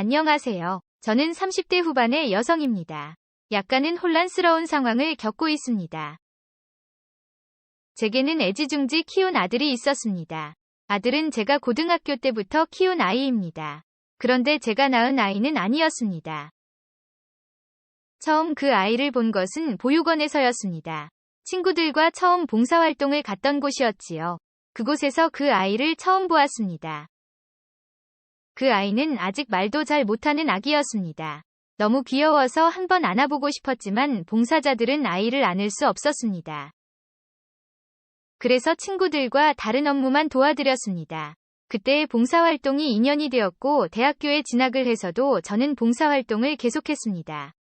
안녕하세요. 저는 30대 후반의 여성입니다. 약간은 혼란스러운 상황을 겪고 있습니다. 제게는 애지중지 키운 아들이 있었습니다. 아들은 제가 고등학교 때부터 키운 아이입니다. 그런데 제가 낳은 아이는 아니었습니다. 처음 그 아이를 본 것은 보육원에서였습니다. 친구들과 처음 봉사활동을 갔던 곳이었지요. 그곳에서 그 아이를 처음 보았습니다. 그 아이는 아직 말도 잘 못하는 아기였습니다. 너무 귀여워서 한번 안아보고 싶었지만 봉사자들은 아이를 안을 수 없었습니다. 그래서 친구들과 다른 업무만 도와드렸습니다. 그때의 봉사활동이 2년이 되었고 대학교에 진학을 해서도 저는 봉사활동을 계속했습니다.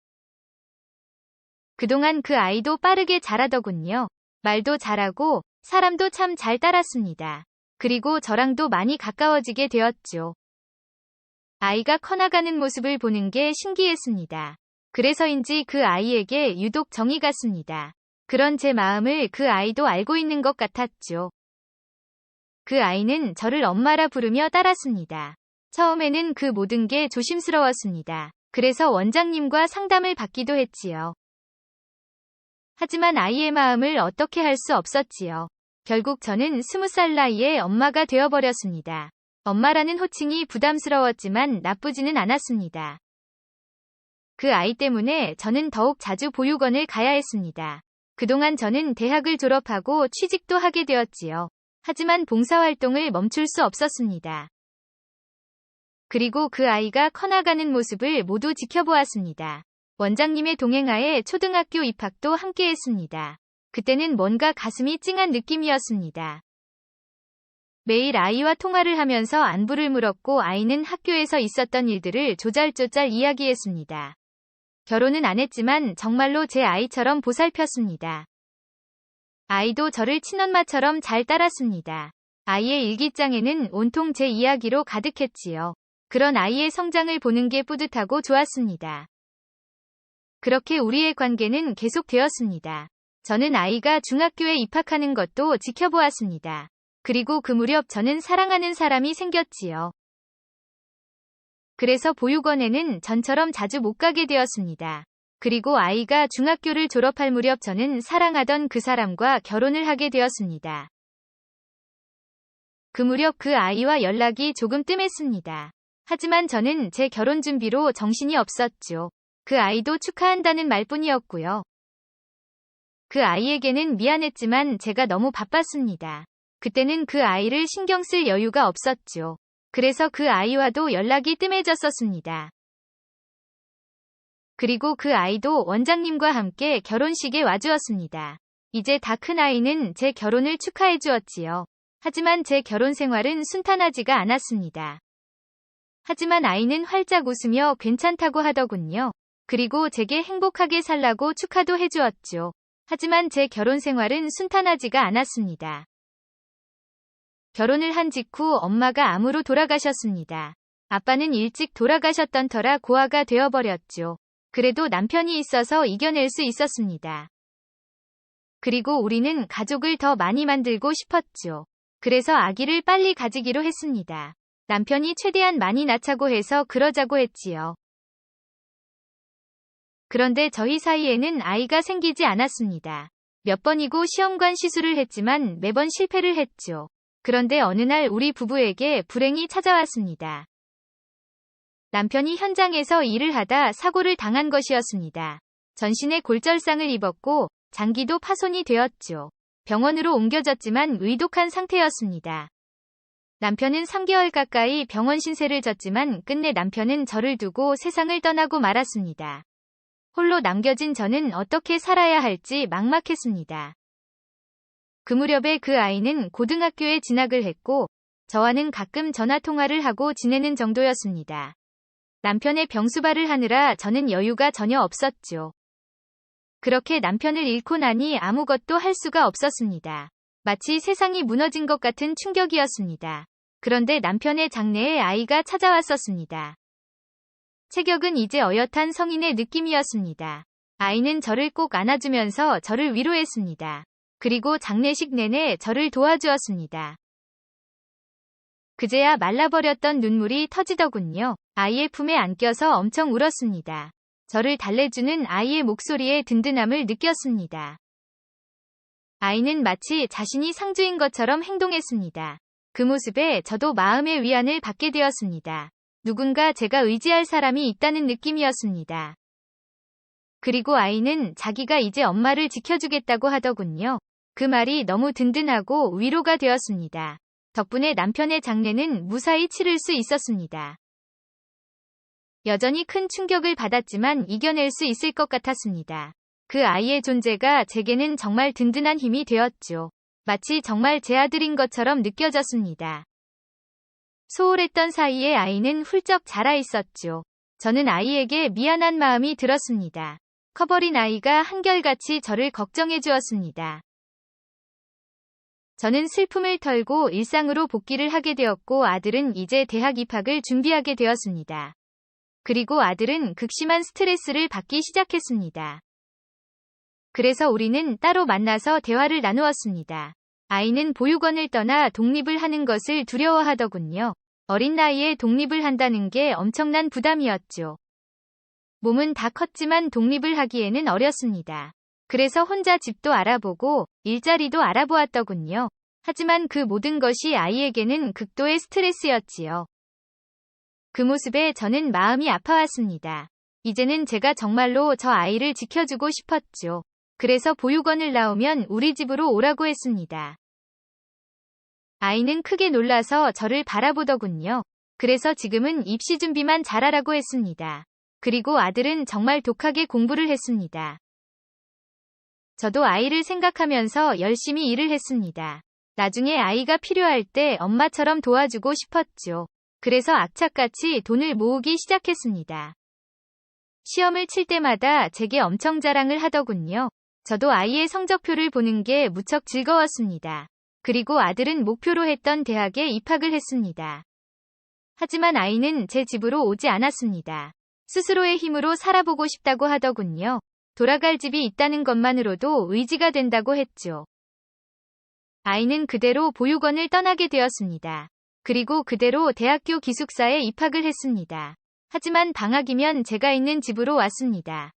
그동안 그 아이도 빠르게 자라더군요. 말도 잘하고 사람도 참 잘 따랐습니다. 그리고 저랑도 많이 가까워지게 되었죠. 아이가 커나가는 모습을 보는 게 신기했습니다. 그래서인지 그 아이에게 유독 정이 갔습니다. 그런 제 마음을 그 아이도 알고 있는 것 같았죠. 그 아이는 저를 엄마라 부르며 따랐습니다. 처음에는 그 모든 게 조심스러웠습니다. 그래서 원장님과 상담을 받기도 했지요. 하지만 아이의 마음을 어떻게 할 수 없었지요. 결국 저는 20살 나이에 엄마가 되어버렸습니다. 엄마라는 호칭이 부담스러웠지만 나쁘지는 않았습니다. 그 아이 때문에 저는 더욱 자주 보육원을 가야 했습니다. 그동안 저는 대학을 졸업하고 취직도 하게 되었지요. 하지만 봉사활동을 멈출 수 없었습니다. 그리고 그 아이가 커나가는 모습을 모두 지켜보았습니다. 원장님의 동행하에 초등학교 입학도 함께 했습니다. 그때는 뭔가 가슴이 찡한 느낌이었습니다. 매일 아이와 통화를 하면서 안부를 물었고 아이는 학교에서 있었던 일들을 조잘조잘 이야기했습니다. 결혼은 안 했지만 정말로 제 아이처럼 보살폈습니다. 아이도 저를 친엄마처럼 잘 따랐습니다. 아이의 일기장에는 온통 제 이야기로 가득했지요. 그런 아이의 성장을 보는 게 뿌듯하고 좋았습니다. 그렇게 우리의 관계는 계속되었습니다. 저는 아이가 중학교에 입학하는 것도 지켜보았습니다. 그리고 그 무렵 저는 사랑하는 사람이 생겼지요. 그래서 보육원에는 전처럼 자주 못 가게 되었습니다. 그리고 아이가 중학교를 졸업할 무렵 저는 사랑하던 그 사람과 결혼을 하게 되었습니다. 그 무렵 그 아이와 연락이 조금 뜸했습니다. 하지만 저는 제 결혼 준비로 정신이 없었죠. 그 아이도 축하한다는 말뿐이었고요. 그 아이에게는 미안했지만 제가 너무 바빴습니다. 그때는 그 아이를 신경 쓸 여유가 없었죠. 그래서 그 아이와도 연락이 뜸해졌었습니다. 그리고 그 아이도 원장님과 함께 결혼식에 와주었습니다. 이제 다 큰 아이는 제 결혼을 축하해 주었지요. 하지만 제 결혼 생활은 순탄하지가 않았습니다. 하지만 아이는 활짝 웃으며 괜찮다고 하더군요. 그리고 제게 행복하게 살라고 축하도 해주었죠. 하지만 제 결혼 생활은 순탄하지가 않았습니다. 결혼을 한 직후 엄마가 암으로 돌아가셨습니다. 아빠는 일찍 돌아가셨던 터라 고아가 되어버렸죠. 그래도 남편이 있어서 이겨낼 수 있었습니다. 그리고 우리는 가족을 더 많이 만들고 싶었죠. 그래서 아기를 빨리 가지기로 했습니다. 남편이 최대한 많이 낳자고 해서 그러자고 했지요. 그런데 저희 사이에는 아이가 생기지 않았습니다. 몇 번이고 시험관 시술을 했지만 매번 실패를 했죠. 그런데 어느 날 우리 부부에게 불행이 찾아왔습니다. 남편이 현장에서 일을 하다 사고를 당한 것이었습니다. 전신에 골절상을 입었고 장기도 파손이 되었죠. 병원으로 옮겨졌지만 위독한 상태였습니다. 남편은 3개월 가까이 병원 신세를 졌지만 끝내 남편은 저를 두고 세상을 떠나고 말았습니다. 홀로 남겨진 저는 어떻게 살아야 할지 막막했습니다. 그 무렵에 그 아이는 고등학교에 진학을 했고 저와는 가끔 전화통화를 하고 지내는 정도였습니다. 남편의 병수발을 하느라 저는 여유가 전혀 없었죠. 그렇게 남편을 잃고 나니 아무것도 할 수가 없었습니다. 마치 세상이 무너진 것 같은 충격이었습니다. 그런데 남편의 장래에 아이가 찾아왔었습니다. 체격은 이제 어엿한 성인의 느낌이었습니다. 아이는 저를 꼭 안아주면서 저를 위로했습니다. 그리고 장례식 내내 저를 도와주었습니다. 그제야 말라버렸던 눈물이 터지더군요. 아이의 품에 안겨서 엄청 울었습니다. 저를 달래주는 아이의 목소리에 든든함을 느꼈습니다. 아이는 마치 자신이 상주인 것처럼 행동했습니다. 그 모습에 저도 마음의 위안을 받게 되었습니다. 누군가 제가 의지할 사람이 있다는 느낌이었습니다. 그리고 아이는 자기가 이제 엄마를 지켜주겠다고 하더군요. 그 말이 너무 든든하고 위로가 되었습니다. 덕분에 남편의 장례는 무사히 치를 수 있었습니다. 여전히 큰 충격을 받았지만 이겨낼 수 있을 것 같았습니다. 그 아이의 존재가 제게는 정말 든든한 힘이 되었죠. 마치 정말 제 아들인 것처럼 느껴졌습니다. 소홀했던 사이에 아이는 훌쩍 자라 있었죠. 저는 아이에게 미안한 마음이 들었습니다. 커버린 아이가 한결같이 저를 걱정해 주었습니다. 저는 슬픔을 털고 일상으로 복귀를 하게 되었고 아들은 이제 대학 입학을 준비하게 되었습니다. 그리고 아들은 극심한 스트레스를 받기 시작했습니다. 그래서 우리는 따로 만나서 대화를 나누었습니다. 아이는 보육원을 떠나 독립을 하는 것을 두려워하더군요. 어린 나이에 독립을 한다는 게 엄청난 부담이었죠. 몸은 다 컸지만 독립을 하기에는 어렸습니다. 그래서 혼자 집도 알아보고 일자리도 알아보았더군요. 하지만 그 모든 것이 아이에게는 극도의 스트레스였지요. 그 모습에 저는 마음이 아파왔습니다. 이제는 제가 정말로 저 아이를 지켜주고 싶었죠. 그래서 보육원을 나오면 우리 집으로 오라고 했습니다. 아이는 크게 놀라서 저를 바라보더군요. 그래서 지금은 입시 준비만 잘하라고 했습니다. 그리고 아들은 정말 독하게 공부를 했습니다. 저도 아이를 생각하면서 열심히 일을 했습니다. 나중에 아이가 필요할 때 엄마처럼 도와주고 싶었죠. 그래서 악착같이 돈을 모으기 시작했습니다. 시험을 칠 때마다 제게 엄청 자랑을 하더군요. 저도 아이의 성적표를 보는 게 무척 즐거웠습니다. 그리고 아들은 목표로 했던 대학에 입학을 했습니다. 하지만 아이는 제 집으로 오지 않았습니다. 스스로의 힘으로 살아보고 싶다고 하더군요. 돌아갈 집이 있다는 것만으로도 의지가 된다고 했죠. 아이는 그대로 보육원을 떠나게 되었습니다. 그리고 그대로 대학교 기숙사에 입학을 했습니다. 하지만 방학이면 제가 있는 집으로 왔습니다.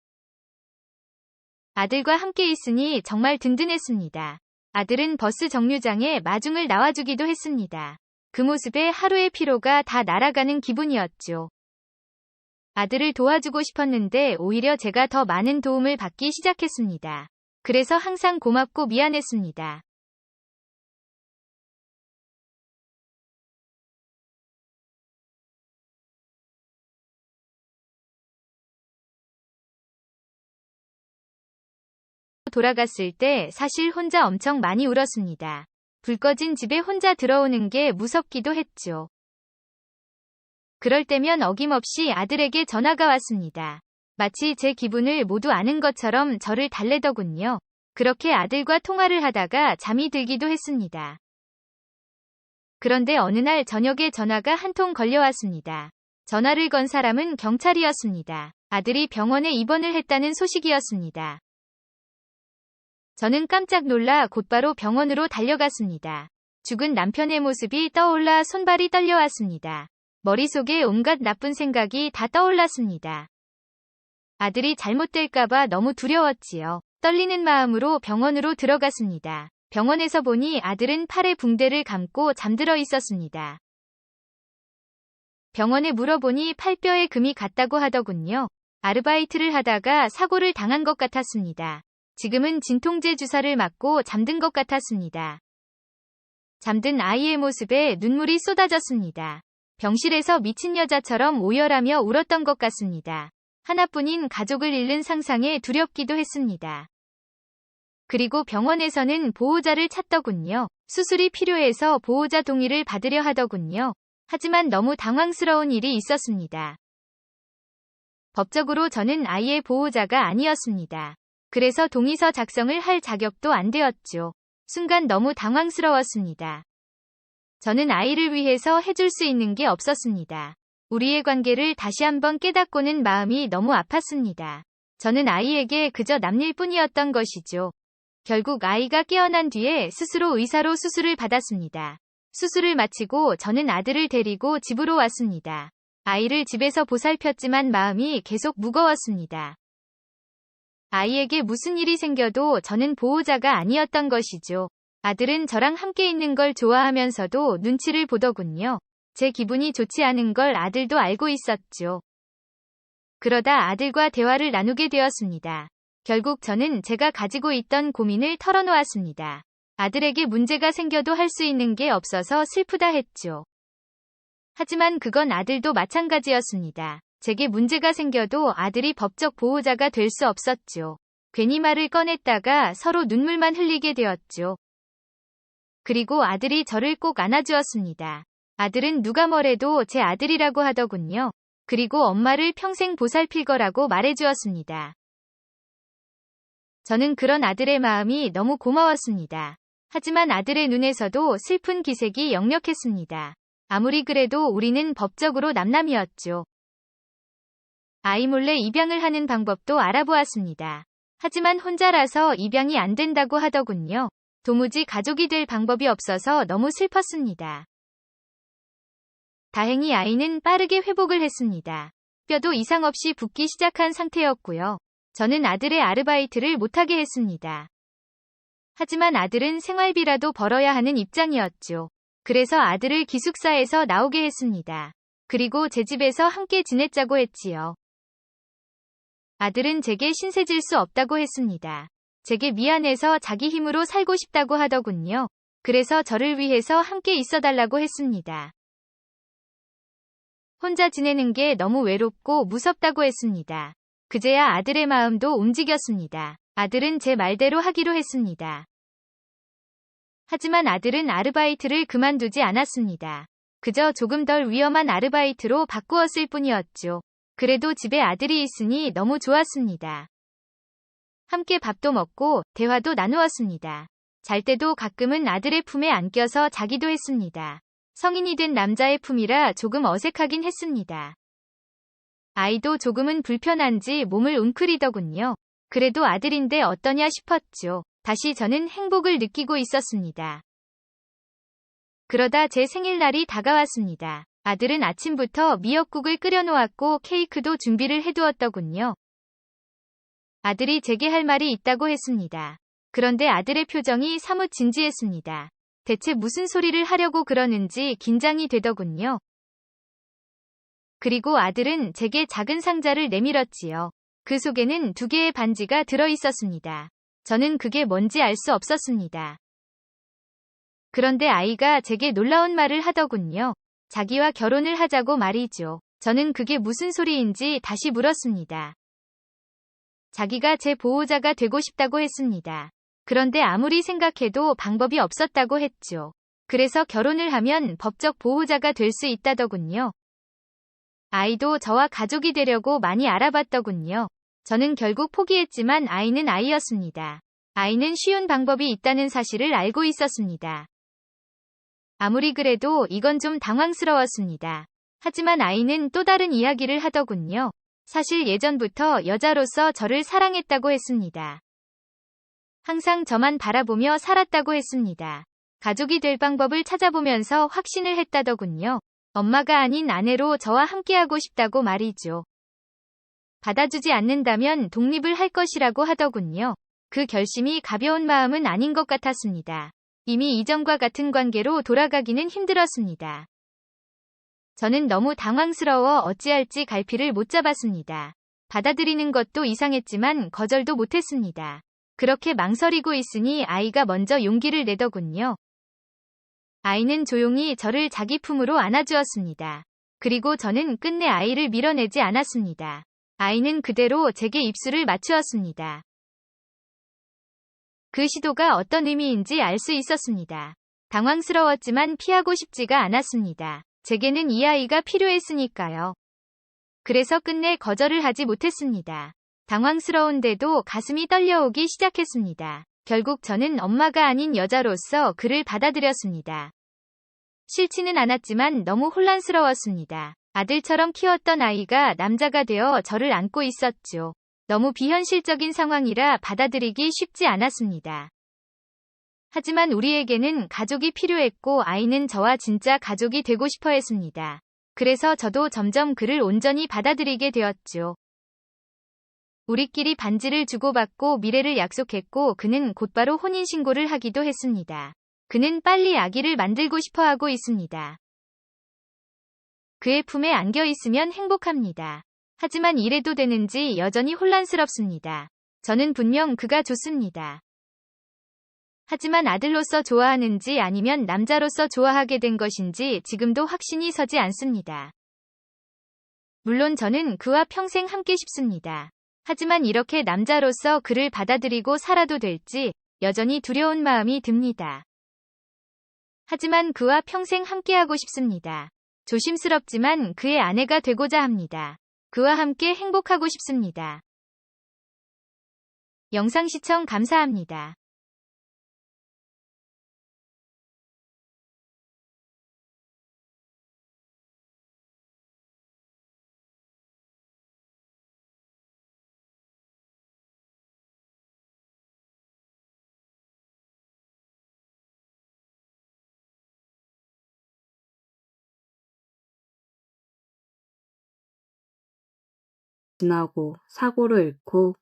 아들과 함께 있으니 정말 든든했습니다. 아들은 버스 정류장에 마중을 나와주기도 했습니다. 그 모습에 하루의 피로가 다 날아가는 기분이었죠. 아들을 도와주고 싶었는데 오히려 제가 더 많은 도움을 받기 시작했습니다. 그래서 항상 고맙고 미안했습니다. 돌아갔을 때 사실 혼자 엄청 많이 울었습니다. 불 꺼진 집에 혼자 들어오는 게 무섭기도 했죠. 그럴 때면 어김없이 아들에게 전화가 왔습니다. 마치 제 기분을 모두 아는 것처럼 저를 달래더군요. 그렇게 아들과 통화를 하다가 잠이 들기도 했습니다. 그런데 어느 날 저녁에 전화가 한 통 걸려왔습니다. 전화를 건 사람은 경찰이었습니다. 아들이 병원에 입원을 했다는 소식이었습니다. 저는 깜짝 놀라 곧바로 병원으로 달려갔습니다. 죽은 남편의 모습이 떠올라 손발이 떨려왔습니다. 머릿속에 온갖 나쁜 생각이 다 떠올랐습니다. 아들이 잘못될까봐 너무 두려웠지요. 떨리는 마음으로 병원으로 들어갔습니다. 병원에서 보니 아들은 팔에 붕대를 감고 잠들어 있었습니다. 병원에 물어보니 팔뼈에 금이 갔다고 하더군요. 아르바이트를 하다가 사고를 당한 것 같았습니다. 지금은 진통제 주사를 맞고 잠든 것 같았습니다. 잠든 아이의 모습에 눈물이 쏟아졌습니다. 병실에서 미친 여자처럼 오열하며 울었던 것 같습니다. 하나뿐인 가족을 잃는 상상에 두렵기도 했습니다. 그리고 병원에서는 보호자를 찾더군요. 수술이 필요해서 보호자 동의를 받으려 하더군요. 하지만 너무 당황스러운 일이 있었습니다. 법적으로 저는 아이의 보호자가 아니었습니다. 그래서 동의서 작성을 할 자격도 안 되었죠. 순간 너무 당황스러웠습니다. 저는 아이를 위해서 해줄 수 있는 게 없었습니다. 우리의 관계를 다시 한번 깨닫고는 마음이 너무 아팠습니다. 저는 아이에게 그저 남일 뿐이었던 것이죠. 결국 아이가 깨어난 뒤에 스스로 의사로 수술을 받았습니다. 수술을 마치고 저는 아들을 데리고 집으로 왔습니다. 아이를 집에서 보살폈지만 마음이 계속 무거웠습니다. 아이에게 무슨 일이 생겨도 저는 보호자가 아니었던 것이죠. 아들은 저랑 함께 있는 걸 좋아하면서도 눈치를 보더군요. 제 기분이 좋지 않은 걸 아들도 알고 있었죠. 그러다 아들과 대화를 나누게 되었습니다. 결국 저는 제가 가지고 있던 고민을 털어놓았습니다. 아들에게 문제가 생겨도 할 수 있는 게 없어서 슬프다 했죠. 하지만 그건 아들도 마찬가지였습니다. 제게 문제가 생겨도 아들이 법적 보호자가 될 수 없었죠. 괜히 말을 꺼냈다가 서로 눈물만 흘리게 되었죠. 그리고 아들이 저를 꼭 안아주었습니다. 아들은 누가 뭐래도 제 아들이라고 하더군요. 그리고 엄마를 평생 보살필 거라고 말해주었습니다. 저는 그런 아들의 마음이 너무 고마웠습니다. 하지만 아들의 눈에서도 슬픈 기색이 역력했습니다. 아무리 그래도 우리는 법적으로 남남이었죠. 아이 몰래 입양을 하는 방법도 알아보았습니다. 하지만 혼자라서 입양이 안 된다고 하더군요. 도무지 가족이 될 방법이 없어서 너무 슬펐습니다. 다행히 아이는 빠르게 회복을 했습니다. 뼈도 이상 없이 붓기 시작한 상태였고요. 저는 아들의 아르바이트를 못하게 했습니다. 하지만 아들은 생활비라도 벌어야 하는 입장이었죠. 그래서 아들을 기숙사에서 나오게 했습니다. 그리고 제 집에서 함께 지냈자고 했지요. 아들은 제게 신세질 수 없다고 했습니다. 제게 미안해서 자기 힘으로 살고 싶다고 하더군요. 그래서 저를 위해서 함께 있어달라고 했습니다. 혼자 지내는 게 너무 외롭고 무섭다고 했습니다. 그제야 아들의 마음도 움직였습니다. 아들은 제 말대로 하기로 했습니다. 하지만 아들은 아르바이트를 그만두지 않았습니다. 그저 조금 덜 위험한 아르바이트로 바꾸었을 뿐이었죠. 그래도 집에 아들이 있으니 너무 좋았습니다. 함께 밥도 먹고 대화도 나누었습니다. 잘 때도 가끔은 아들의 품에 안겨서 자기도 했습니다. 성인이 된 남자의 품이라 조금 어색하긴 했습니다. 아이도 조금은 불편한지 몸을 웅크리더군요. 그래도 아들인데 어떠냐 싶었죠. 다시 저는 행복을 느끼고 있었습니다. 그러다 제 생일날이 다가왔습니다. 아들은 아침부터 미역국을 끓여놓았고 케이크도 준비를 해두었더군요. 아들이 제게 할 말이 있다고 했습니다. 그런데 아들의 표정이 사뭇 진지했습니다. 대체 무슨 소리를 하려고 그러는지 긴장이 되더군요. 그리고 아들은 제게 작은 상자를 내밀었지요. 그 속에는 2개의 반지가 들어있었습니다. 저는 그게 뭔지 알 수 없었습니다. 그런데 아이가 제게 놀라운 말을 하더군요. 자기와 결혼을 하자고 말이죠. 저는 그게 무슨 소리인지 다시 물었습니다. 자기가 제 보호자가 되고 싶다고 했습니다. 그런데 아무리 생각해도 방법이 없었다고 했죠. 그래서 결혼을 하면 법적 보호자가 될 수 있다더군요. 아이도 저와 가족이 되려고 많이 알아봤더군요. 저는 결국 포기했지만 아이는 아이였습니다. 아이는 쉬운 방법이 있다는 사실을 알고 있었습니다. 아무리 그래도 이건 좀 당황스러웠습니다. 하지만 아이는 또 다른 이야기를 하더군요. 사실 예전부터 여자로서 저를 사랑했다고 했습니다. 항상 저만 바라보며 살았다고 했습니다. 가족이 될 방법을 찾아보면서 확신을 했다더군요. 엄마가 아닌 아내로 저와 함께하고 싶다고 말이죠. 받아주지 않는다면 독립을 할 것이라고 하더군요. 그 결심이 가벼운 마음은 아닌 것 같았습니다. 이미 이전과 같은 관계로 돌아가기는 힘들었습니다. 저는 너무 당황스러워 어찌할지 갈피를 못 잡았습니다. 받아들이는 것도 이상했지만 거절도 못했습니다. 그렇게 망설이고 있으니 아이가 먼저 용기를 내더군요. 아이는 조용히 저를 자기 품으로 안아주었습니다. 그리고 저는 끝내 아이를 밀어내지 않았습니다. 아이는 그대로 제게 입술을 맞추었습니다. 그 시도가 어떤 의미인지 알 수 있었습니다. 당황스러웠지만 피하고 싶지가 않았습니다. 제게는 이 아이가 필요했으니까요. 그래서 끝내 거절을 하지 못했습니다. 당황스러운데도 가슴이 떨려오기 시작했습니다. 결국 저는 엄마가 아닌 여자로서 그를 받아들였습니다. 싫지는 않았지만 너무 혼란스러웠습니다. 아들처럼 키웠던 아이가 남자가 되어 저를 안고 있었죠. 너무 비현실적인 상황이라 받아들이기 쉽지 않았습니다. 하지만 우리에게는 가족이 필요했고 아이는 저와 진짜 가족이 되고 싶어 했습니다. 그래서 저도 점점 그를 온전히 받아들이게 되었죠. 우리끼리 반지를 주고받고 미래를 약속했고 그는 곧바로 혼인신고를 하기도 했습니다. 그는 빨리 아기를 만들고 싶어 하고 있습니다. 그의 품에 안겨 있으면 행복합니다. 하지만 이래도 되는지 여전히 혼란스럽습니다. 저는 분명 그가 좋습니다. 하지만 아들로서 좋아하는지 아니면 남자로서 좋아하게 된 것인지 지금도 확신이 서지 않습니다. 물론 저는 그와 평생 함께 싶습니다. 하지만 이렇게 남자로서 그를 받아들이고 살아도 될지 여전히 두려운 마음이 듭니다. 하지만 그와 평생 함께하고 싶습니다. 조심스럽지만 그의 아내가 되고자 합니다. 그와 함께 행복하고 싶습니다. 영상 시청 감사합니다. 지나고 사고로 잃고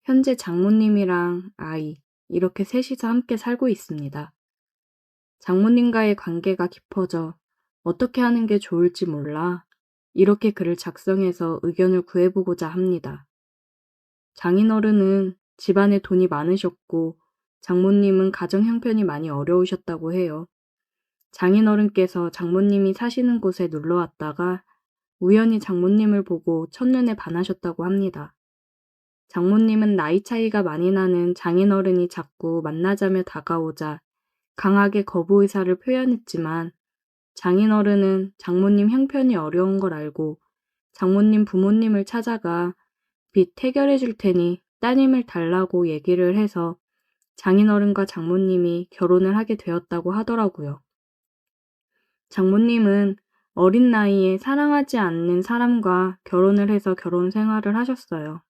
현재 장모님이랑 아이 이렇게 셋이서 함께 살고 있습니다. 장모님과의 관계가 깊어져 어떻게 하는 게 좋을지 몰라 이렇게 글을 작성해서 의견을 구해보고자 합니다. 장인어른은 집안에 돈이 많으셨고 장모님은 가정 형편이 많이 어려우셨다고 해요. 장인어른께서 장모님이 사시는 곳에 놀러 왔다가 우연히 장모님을 보고 첫눈에 반하셨다고 합니다. 장모님은 나이 차이가 많이 나는 장인어른이 자꾸 만나자며 다가오자 강하게 거부 의사를 표현했지만 장인어른은 장모님 형편이 어려운 걸 알고 장모님 부모님을 찾아가 빚 해결해 줄 테니 따님을 달라고 얘기를 해서 장인어른과 장모님이 결혼을 하게 되었다고 하더라고요. 장모님은 어린 나이에 사랑하지 않는 사람과 결혼을 해서 결혼 생활을 하셨어요.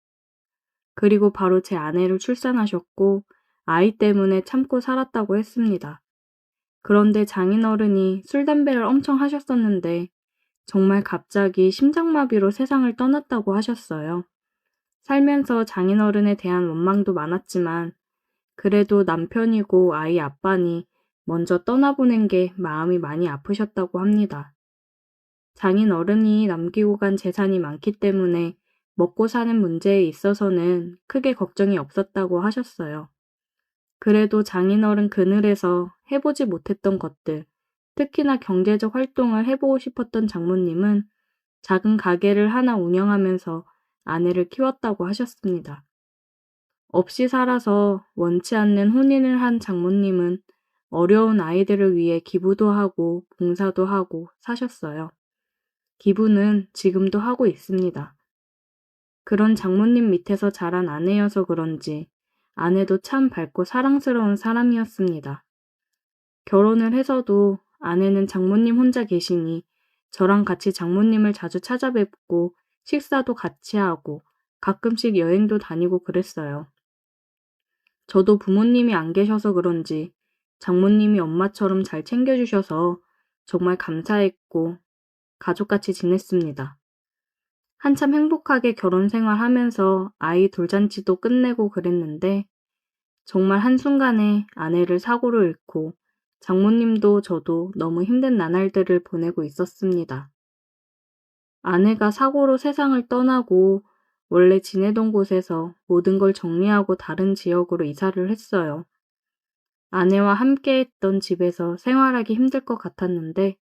그리고 바로 제 아내를 출산하셨고 아이 때문에 참고 살았다고 했습니다. 그런데 장인어른이 술, 담배를 엄청 하셨었는데 정말 갑자기 심장마비로 세상을 떠났다고 하셨어요. 살면서 장인어른에 대한 원망도 많았지만 그래도 남편이고 아이 아빠니 먼저 떠나보낸 게 마음이 많이 아프셨다고 합니다. 장인어른이 남기고 간 재산이 많기 때문에 먹고 사는 문제에 있어서는 크게 걱정이 없었다고 하셨어요. 그래도 장인어른 그늘에서 해보지 못했던 것들, 특히나 경제적 활동을 해보고 싶었던 장모님은 작은 가게를 하나 운영하면서 아내를 키웠다고 하셨습니다. 없이 살아서 원치 않는 혼인을 한 장모님은 어려운 아이들을 위해 기부도 하고 봉사도 하고 사셨어요. 기부는 지금도 하고 있습니다. 그런 장모님 밑에서 자란 아내여서 그런지 아내도 참 밝고 사랑스러운 사람이었습니다. 결혼을 해서도 아내는 장모님 혼자 계시니 저랑 같이 장모님을 자주 찾아뵙고 식사도 같이 하고 가끔씩 여행도 다니고 그랬어요. 저도 부모님이 안 계셔서 그런지 장모님이 엄마처럼 잘 챙겨주셔서 정말 감사했고 가족같이 지냈습니다. 한참 행복하게 결혼 생활하면서 아이 돌잔치도 끝내고 그랬는데 정말 한순간에 아내를 사고로 잃고 장모님도 저도 너무 힘든 나날들을 보내고 있었습니다. 아내가 사고로 세상을 떠나고 원래 지내던 곳에서 모든 걸 정리하고 다른 지역으로 이사를 했어요. 아내와 함께 했던 집에서 생활하기 힘들 것 같았는데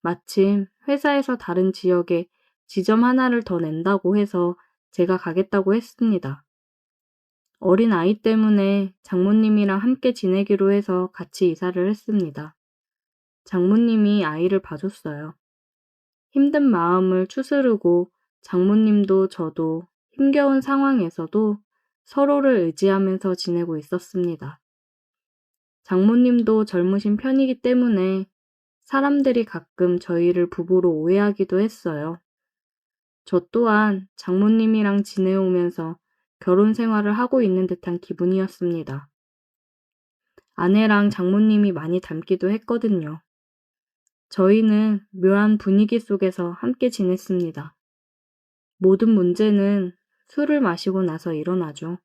마침 회사에서 다른 지역에 지점 하나를 더 낸다고 해서 제가 가겠다고 했습니다. 어린 아이 때문에 장모님이랑 함께 지내기로 해서 같이 이사를 했습니다. 장모님이 아이를 봐줬어요. 힘든 마음을 추스르고 장모님도 저도 힘겨운 상황에서도 서로를 의지하면서 지내고 있었습니다. 장모님도 젊으신 편이기 때문에 사람들이 가끔 저희를 부부로 오해하기도 했어요. 저 또한 장모님이랑 지내오면서 결혼 생활을 하고 있는 듯한 기분이었습니다. 아내랑 장모님이 많이 닮기도 했거든요. 저희는 묘한 분위기 속에서 함께 지냈습니다. 모든 문제는 술을 마시고 나서 일어나죠.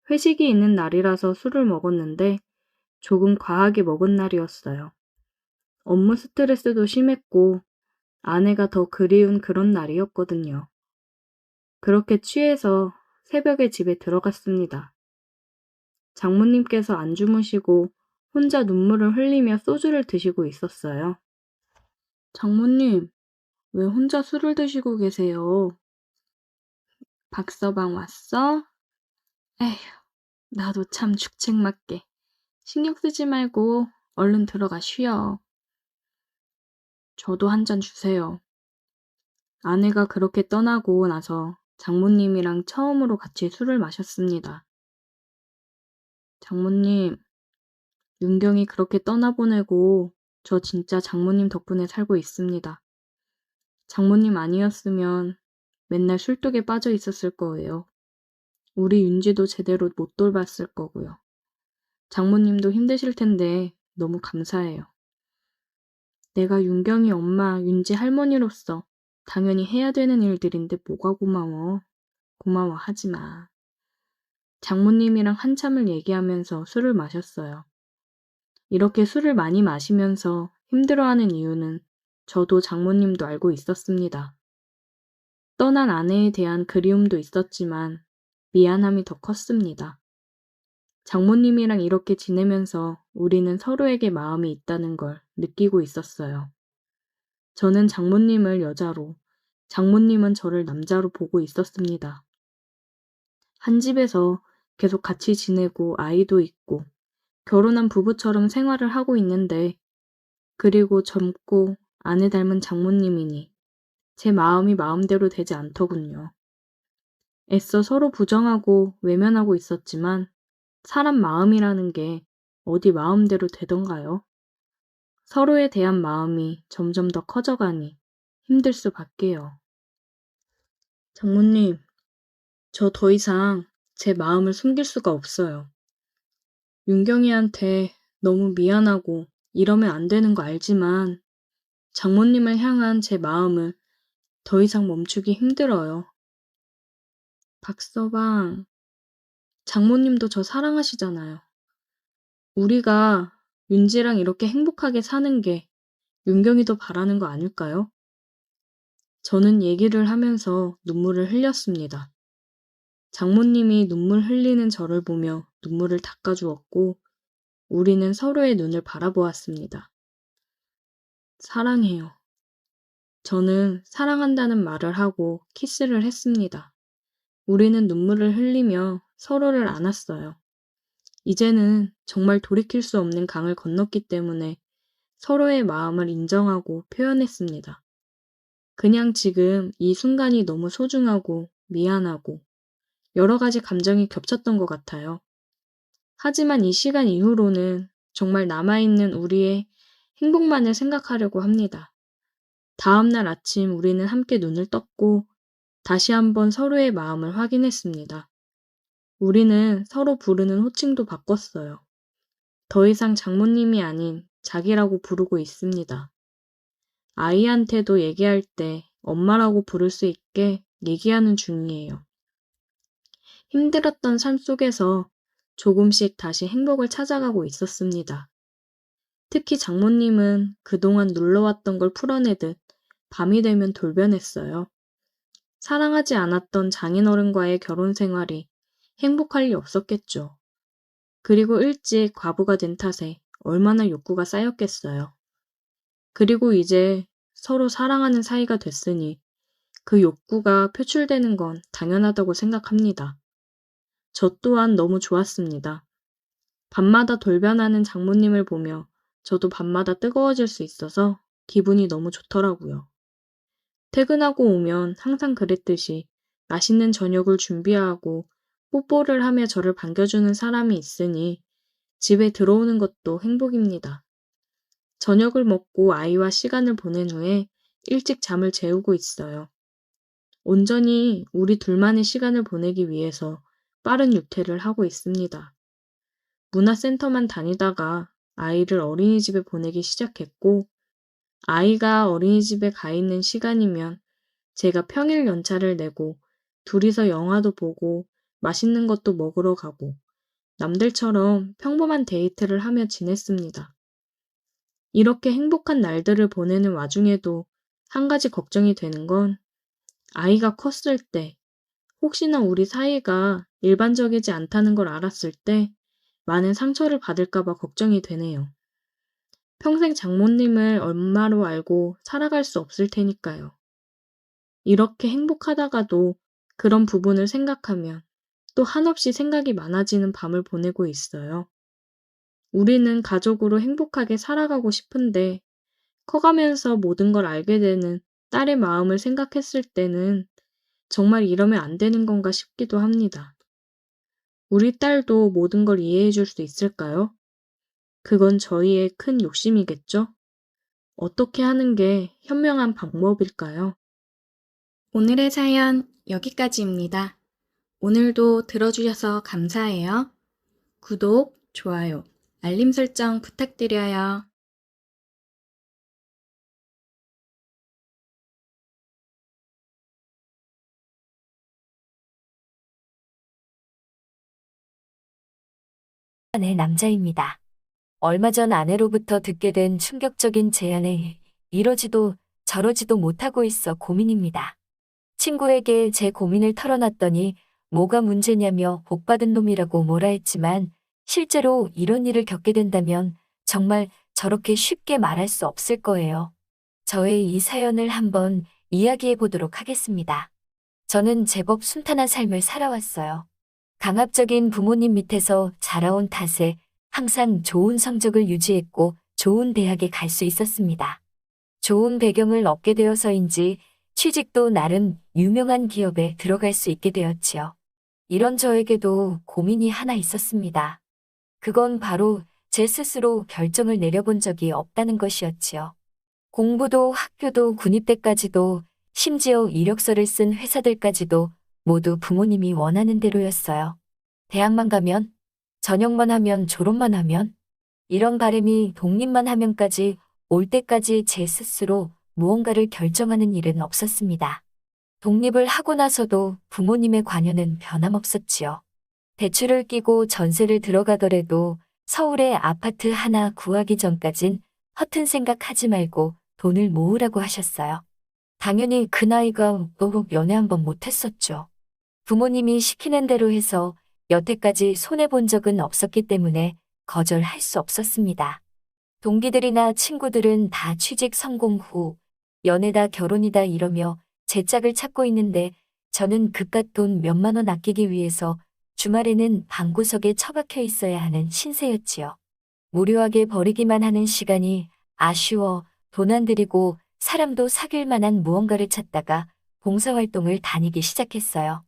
회식이 있는 날이라서 술을 먹었는데 조금 과하게 먹은 날이었어요. 업무 스트레스도 심했고 아내가 더 그리운 그런 날이었거든요. 그렇게 취해서 새벽에 집에 들어갔습니다. 장모님께서 안 주무시고 혼자 눈물을 흘리며 소주를 드시고 있었어요. 장모님, 왜 혼자 술을 드시고 계세요? 박서방 왔어? 에휴, 나도 참 죽책맞게. 신경 쓰지 말고 얼른 들어가 쉬어. 저도 한 잔 주세요. 아내가 그렇게 떠나고 나서 장모님이랑 처음으로 같이 술을 마셨습니다. 장모님, 윤경이 그렇게 떠나보내고 저 진짜 장모님 덕분에 살고 있습니다. 장모님 아니었으면 맨날 술독에 빠져 있었을 거예요. 우리 윤지도 제대로 못 돌봤을 거고요. 장모님도 힘드실 텐데 너무 감사해요. 내가 윤경이 엄마, 윤지 할머니로서 당연히 해야 되는 일들인데 뭐가 고마워. 고마워하지 마. 장모님이랑 한참을 얘기하면서 술을 마셨어요. 이렇게 술을 많이 마시면서 힘들어하는 이유는 저도 장모님도 알고 있었습니다. 떠난 아내에 대한 그리움도 있었지만 미안함이 더 컸습니다. 장모님이랑 이렇게 지내면서 우리는 서로에게 마음이 있다는 걸 느끼고 있었어요. 저는 장모님을 여자로, 장모님은 저를 남자로 보고 있었습니다. 한 집에서 계속 같이 지내고 아이도 있고 결혼한 부부처럼 생활을 하고 있는데 그리고 젊고 아내 닮은 장모님이니 제 마음이 마음대로 되지 않더군요. 애써 서로 부정하고 외면하고 있었지만 사람 마음이라는 게 어디 마음대로 되던가요? 서로에 대한 마음이 점점 더 커져가니 힘들 수밖에요. 장모님, 저 더 이상 제 마음을 숨길 수가 없어요. 윤경이한테 너무 미안하고 이러면 안 되는 거 알지만 장모님을 향한 제 마음을 더 이상 멈추기 힘들어요. 박서방, 장모님도 저 사랑하시잖아요. 우리가 윤지랑 이렇게 행복하게 사는 게 윤경이도 바라는 거 아닐까요? 저는 얘기를 하면서 눈물을 흘렸습니다. 장모님이 눈물 흘리는 저를 보며 눈물을 닦아주었고 우리는 서로의 눈을 바라보았습니다. 사랑해요. 저는 사랑한다는 말을 하고 키스를 했습니다. 우리는 눈물을 흘리며 서로를 안았어요. 이제는 정말 돌이킬 수 없는 강을 건넜기 때문에 서로의 마음을 인정하고 표현했습니다. 그냥 지금 이 순간이 너무 소중하고 미안하고 여러 가지 감정이 겹쳤던 것 같아요. 하지만 이 시간 이후로는 정말 남아있는 우리의 행복만을 생각하려고 합니다. 다음날 아침 우리는 함께 눈을 떴고 다시 한번 서로의 마음을 확인했습니다. 우리는 서로 부르는 호칭도 바꿨어요. 더 이상 장모님이 아닌 자기라고 부르고 있습니다. 아이한테도 얘기할 때 엄마라고 부를 수 있게 얘기하는 중이에요. 힘들었던 삶 속에서 조금씩 다시 행복을 찾아가고 있었습니다. 특히 장모님은 그동안 눌러왔던 걸 풀어내듯 밤이 되면 돌변했어요. 사랑하지 않았던 장인어른과의 결혼 생활이 행복할 리 없었겠죠. 그리고 일찍 과부가 된 탓에 얼마나 욕구가 쌓였겠어요. 그리고 이제 서로 사랑하는 사이가 됐으니 그 욕구가 표출되는 건 당연하다고 생각합니다. 저 또한 너무 좋았습니다. 밤마다 돌변하는 장모님을 보며 저도 밤마다 뜨거워질 수 있어서 기분이 너무 좋더라고요. 퇴근하고 오면 항상 그랬듯이 맛있는 저녁을 준비하고 뽀뽀를 하며 저를 반겨주는 사람이 있으니 집에 들어오는 것도 행복입니다. 저녁을 먹고 아이와 시간을 보낸 후에 일찍 잠을 재우고 있어요. 온전히 우리 둘만의 시간을 보내기 위해서 빠른 육퇴를 하고 있습니다. 문화센터만 다니다가 아이를 어린이집에 보내기 시작했고 아이가 어린이집에 가 있는 시간이면 제가 평일 연차를 내고 둘이서 영화도 보고 맛있는 것도 먹으러 가고 남들처럼 평범한 데이트를 하며 지냈습니다. 이렇게 행복한 날들을 보내는 와중에도 한 가지 걱정이 되는 건 아이가 컸을 때 혹시나 우리 사이가 일반적이지 않다는 걸 알았을 때 많은 상처를 받을까 봐 걱정이 되네요. 평생 장모님을 엄마로 알고 살아갈 수 없을 테니까요. 이렇게 행복하다가도 그런 부분을 생각하면 또 한없이 생각이 많아지는 밤을 보내고 있어요. 우리는 가족으로 행복하게 살아가고 싶은데 커가면서 모든 걸 알게 되는 딸의 마음을 생각했을 때는 정말 이러면 안 되는 건가 싶기도 합니다. 우리 딸도 모든 걸 이해해 줄 수 있을까요? 그건 저희의 큰 욕심이겠죠? 어떻게 하는 게 현명한 방법일까요? 오늘의 사연 여기까지입니다. 오늘도 들어주셔서 감사해요. 구독, 좋아요, 알림 설정 부탁드려요. 의 남자입니다. 얼마 전 아내로부터 듣게 된 충격적인 제안에 이러지도 저러지도 못하고 있어 고민입니다. 친구에게 제 고민을 털어놨더니 뭐가 문제냐며 복받은 놈이라고 뭐라 했지만 실제로 이런 일을 겪게 된다면 정말 저렇게 쉽게 말할 수 없을 거예요. 저의 이 사연을 한번 이야기해 보도록 하겠습니다. 저는 제법 순탄한 삶을 살아왔어요. 강압적인 부모님 밑에서 자라온 탓에 항상 좋은 성적을 유지했고 좋은 대학에 갈 수 있었습니다. 좋은 배경을 얻게 되어서인지 취직도 나름 유명한 기업에 들어갈 수 있게 되었지요. 이런 저에게도 고민이 하나 있었습니다. 그건 바로 제 스스로 결정을 내려본 적이 없다는 것이었지요. 공부도 학교도 군입대까지도 심지어 이력서를 쓴 회사들까지도 모두 부모님이 원하는 대로였어요. 대학만 가면, 전역만 하면, 졸업만 하면, 이런 바람이 독립만 하면까지 올 때까지 제 스스로 무언가를 결정하는 일은 없었습니다. 독립을 하고 나서도 부모님의 관여는 변함없었지요. 대출을 끼고 전세를 들어가더라도 서울에 아파트 하나 구하기 전까진 허튼 생각하지 말고 돈을 모으라고 하셨어요. 당연히 그 나이가 연애 한번 못했었죠. 부모님이 시키는 대로 해서 여태까지 손해본 적은 없었기 때문에 거절할 수 없었습니다. 동기들이나 친구들은 다 취직 성공 후 연애다 결혼이다 이러며 제 짝을 찾고 있는데 저는 그깟 돈 몇만 원 아끼기 위해서 주말에는 방구석에 처박혀 있어야 하는 신세였지요. 무료하게 버리기만 하는 시간이 아쉬워 돈 안 들이고 사람도 사귈 만한 무언가를 찾다가 봉사활동을 다니기 시작했어요.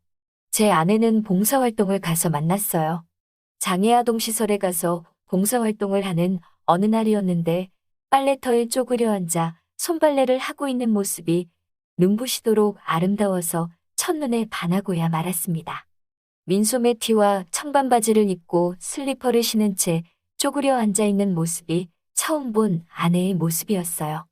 제 아내는 봉사활동을 가서 만났어요. 장애아동시설에 가서 봉사활동을 하는 어느 날이었는데 빨래터에 쪼그려 앉아 손빨래를 하고 있는 모습이 눈부시도록 아름다워서 첫눈에 반하고야 말았습니다. 민소매 티와 청반 바지를 입고 슬리퍼를 신은 채 쪼그려 앉아있는 모습이 처음 본 아내의 모습이었어요.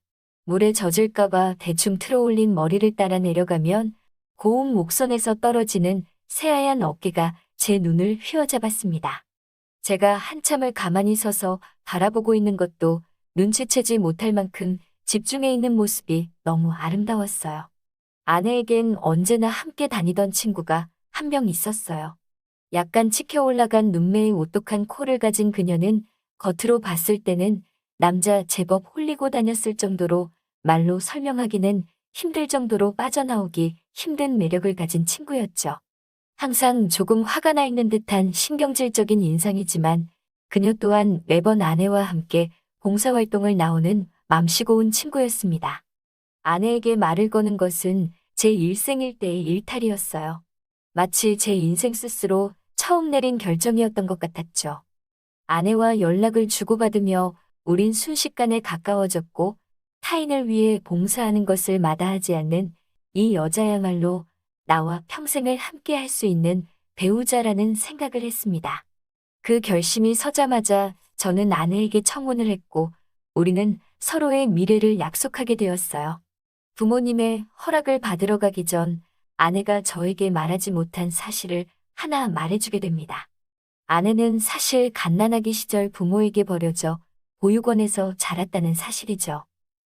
물에 젖을까봐 대충 틀어올린 머리를 따라 내려가면 고운 목선에서 떨어지는 새하얀 어깨가 제 눈을 휘어잡았습니다. 제가 한참을 가만히 서서 바라보고 있는 것도 눈치채지 못할 만큼 집중해 있는 모습이 너무 아름다웠어요. 아내에겐 언제나 함께 다니던 친구가 한 명 있었어요. 약간 치켜 올라간 눈매의 오똑한 코를 가진 그녀는 겉으로 봤을 때는 남자 제법 홀리고 다녔을 정도로 말로 설명하기는 힘들 정도로 빠져나오기 힘든 매력을 가진 친구였죠. 항상 조금 화가 나 있는 듯한 신경질적인 인상이지만 그녀 또한 매번 아내와 함께 봉사활동을 나오는 맘씨 고운 친구였습니다. 아내에게 말을 거는 것은 제 일생일대의 일탈이었어요. 마치 제 인생 스스로 처음 내린 결정이었던 것 같았죠. 아내와 연락을 주고받으며 우린 순식간에 가까워졌고 타인을 위해 봉사하는 것을 마다하지 않는 이 여자야말로 나와 평생을 함께 할 수 있는 배우자라는 생각을 했습니다. 그 결심이 서자마자 저는 아내에게 청혼을 했고 우리는 서로의 미래를 약속하게 되었어요. 부모님의 허락을 받으러 가기 전 아내가 저에게 말하지 못한 사실을 하나 말해주게 됩니다. 아내는 사실 갓난아기 시절 부모에게 버려져 보육원에서 자랐다는 사실이죠.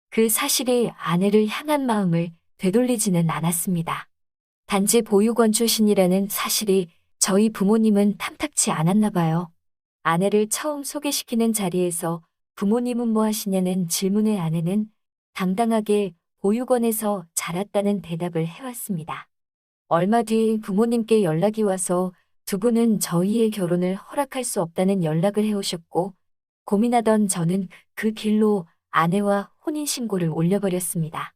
그 사실이 아내를 향한 마음을 되돌리지는 않았습니다. 단지 보육원 출신이라는 사실이 저희 부모님은 탐탁치 않았나 봐요. 아내를 처음 소개시키는 자리에서 부모님은 뭐 하시냐는 질문에 아내는 당당하게 보육원에서 자랐다는 대답을 해왔습니다. 얼마 뒤 부모님께 연락이 와서 두 분은 저희의 결혼을 허락할 수 없다는 연락을 해오셨고 고민하던 저는 그 길로 아내와 혼인신고를 올려버렸습니다.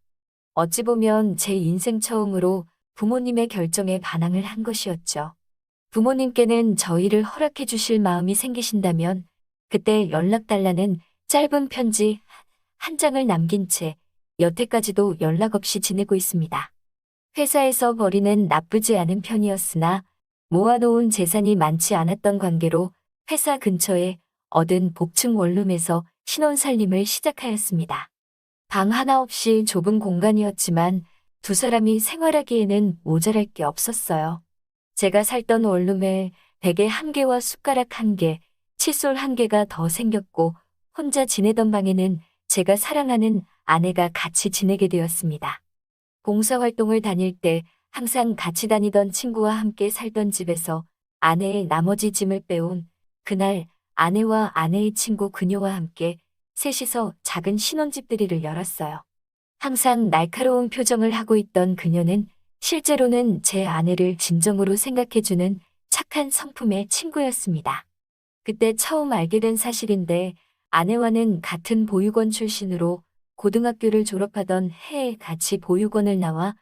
어찌 보면 제 인생 처음으로 부모님의 결정에 반항을 한 것이었죠. 부모님께는 저희를 허락해 주실 마음이 생기신다면 그때 연락달라는 짧은 편지 한 장을 남긴 채 여태까지도 연락 없이 지내고 있습니다. 회사에서 벌이는 나쁘지 않은 편이었으나 모아놓은 재산이 많지 않았던 관계로 회사 근처에 얻은 복층 원룸에서 신혼살림을 시작하였습니다. 방 하나 없이 좁은 공간이었지만 두 사람이 생활하기에는 모자랄 게 없었어요. 제가 살던 원룸에 베개 1개와 숟가락 1개, 칫솔 1개가 더 생겼고 혼자 지내던 방에는 제가 사랑하는 아내가 같이 지내게 되었습니다. 봉사활동을 다닐 때 항상 같이 다니던 친구와 함께 살던 집에서 아내의 나머지 짐을 빼온 그날 아내와 아내의 친구 그녀와 함께 셋이서 작은 신혼집들이를 열었어요. 항상 날카로운 표정을 하고 있던 그녀는 실제로는 제 아내를 진정으로 생각해주는 착한 성품의 친구였습니다. 그때 처음 알게 된 사실인데 아내와는 같은 보육원 출신으로 고등학교를 졸업하던 해에 같이 보육원을 나와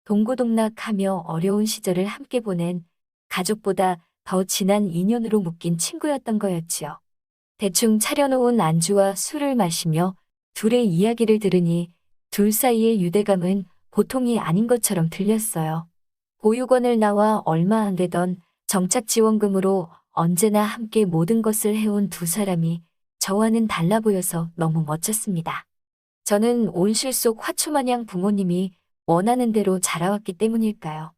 동고동락하며 어려운 시절을 함께 보낸 가족보다 더 진한 인연으로 묶인 친구였던 거였지요. 대충 차려놓은 안주와 술을 마시며 둘의 이야기를 들으니 둘 사이의 유대감은 보통이 아닌 것처럼 들렸어요. 보육원을 나와 얼마 안 되던 정착지원금으로 언제나 함께 모든 것을 해온 두 사람이 저와는 달라 보여서 너무 멋졌습니다. 저는 온실 속 화초마냥 부모님이 원하는 대로 자라왔기 때문일까요?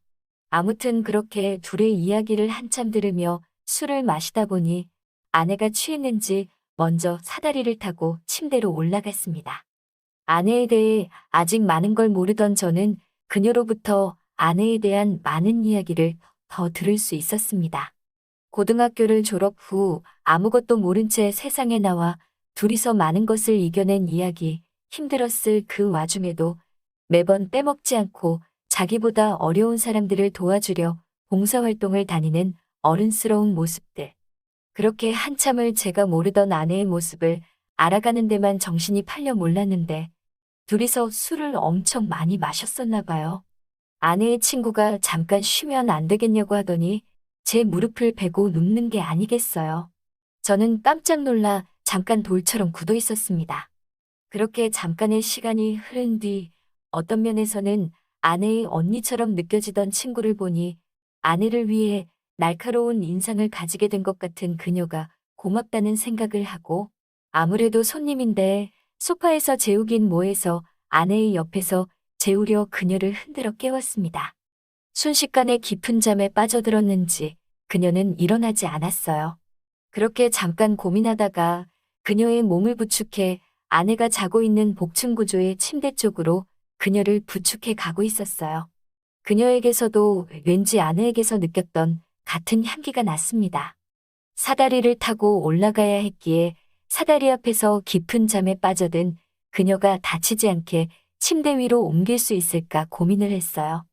아무튼 그렇게 둘의 이야기를 한참 들으며 술을 마시다 보니 아내가 취했는지 먼저 사다리를 타고 침대로 올라갔습니다. 아내에 대해 아직 많은 걸 모르던 저는 그녀로부터 아내에 대한 많은 이야기를 더 들을 수 있었습니다. 고등학교를 졸업 후 아무것도 모른 채 세상에 나와 둘이서 많은 것을 이겨낸 이야기, 힘들었을 그 와중에도 매번 빼먹지 않고 자기보다 어려운 사람들을 도와주려 봉사활동을 다니는 어른스러운 모습들. 그렇게 한참을 제가 모르던 아내의 모습을 알아가는 데만 정신이 팔려 몰랐는데 둘이서 술을 엄청 많이 마셨었나 봐요. 아내의 친구가 잠깐 쉬면 안 되겠냐고 하더니 제 무릎을 베고 눕는 게 아니겠어요. 저는 깜짝 놀라 잠깐 돌처럼 굳어 있었습니다. 그렇게 잠깐의 시간이 흐른 뒤 어떤 면에서는 아내의 언니처럼 느껴지던 친구를 보니 아내를 위해 날카로운 인상을 가지게 된 것 같은 그녀가 고맙다는 생각을 하고 아무래도 손님인데 소파에서 재우긴 뭐해서 아내의 옆에서 재우려 그녀를 흔들어 깨웠습니다. 순식간에 깊은 잠에 빠져들었는지 그녀는 일어나지 않았어요. 그렇게 잠깐 고민하다가 그녀의 몸을 부축해 아내가 자고 있는 복층 구조의 침대 쪽으로 그녀를 부축해 가고 있었어요. 그녀에게서도 왠지 아내에게서 느꼈던 같은 향기가 났습니다. 사다리를 타고 올라가야 했기에 사다리 앞에서 깊은 잠에 빠져든 그녀가 다치지 않게 침대 위로 옮길 수 있을까 고민을 했어요.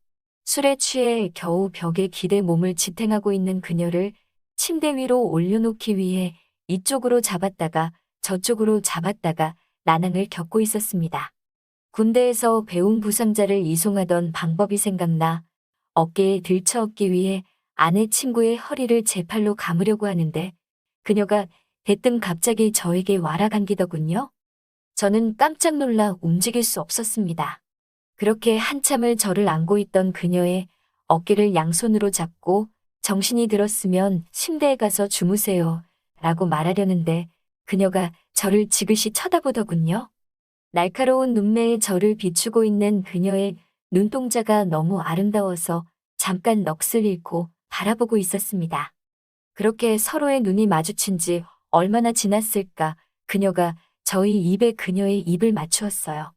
술에 취해 겨우 벽에 기대 몸을 지탱하고 있는 그녀를 침대 위로 올려놓기 위해 이쪽으로 잡았다가 저쪽으로 잡았다가 난항을 겪고 있었습니다. 군대에서 배운 부상자를 이송하던 방법이 생각나 어깨에 들쳐업기 위해 아내 친구의 허리를 제 팔로 감으려고 하는데 그녀가 대뜸 갑자기 저에게 와라감기더군요. 저는 깜짝 놀라 움직일 수 없었습니다. 그렇게 한참을 저를 안고 있던 그녀의 어깨를 양손으로 잡고 정신이 들었으면 침대에 가서 주무세요 라고 말하려는데 그녀가 저를 지그시 쳐다보더군요. 날카로운 눈매에 저를 비추고 있는 그녀의 눈동자가 너무 아름다워서 잠깐 넋을 잃고 바라보고 있었습니다. 그렇게 서로의 눈이 마주친 지 얼마나 지났을까 그녀가 저희 입에 그녀의 입을 맞추었어요.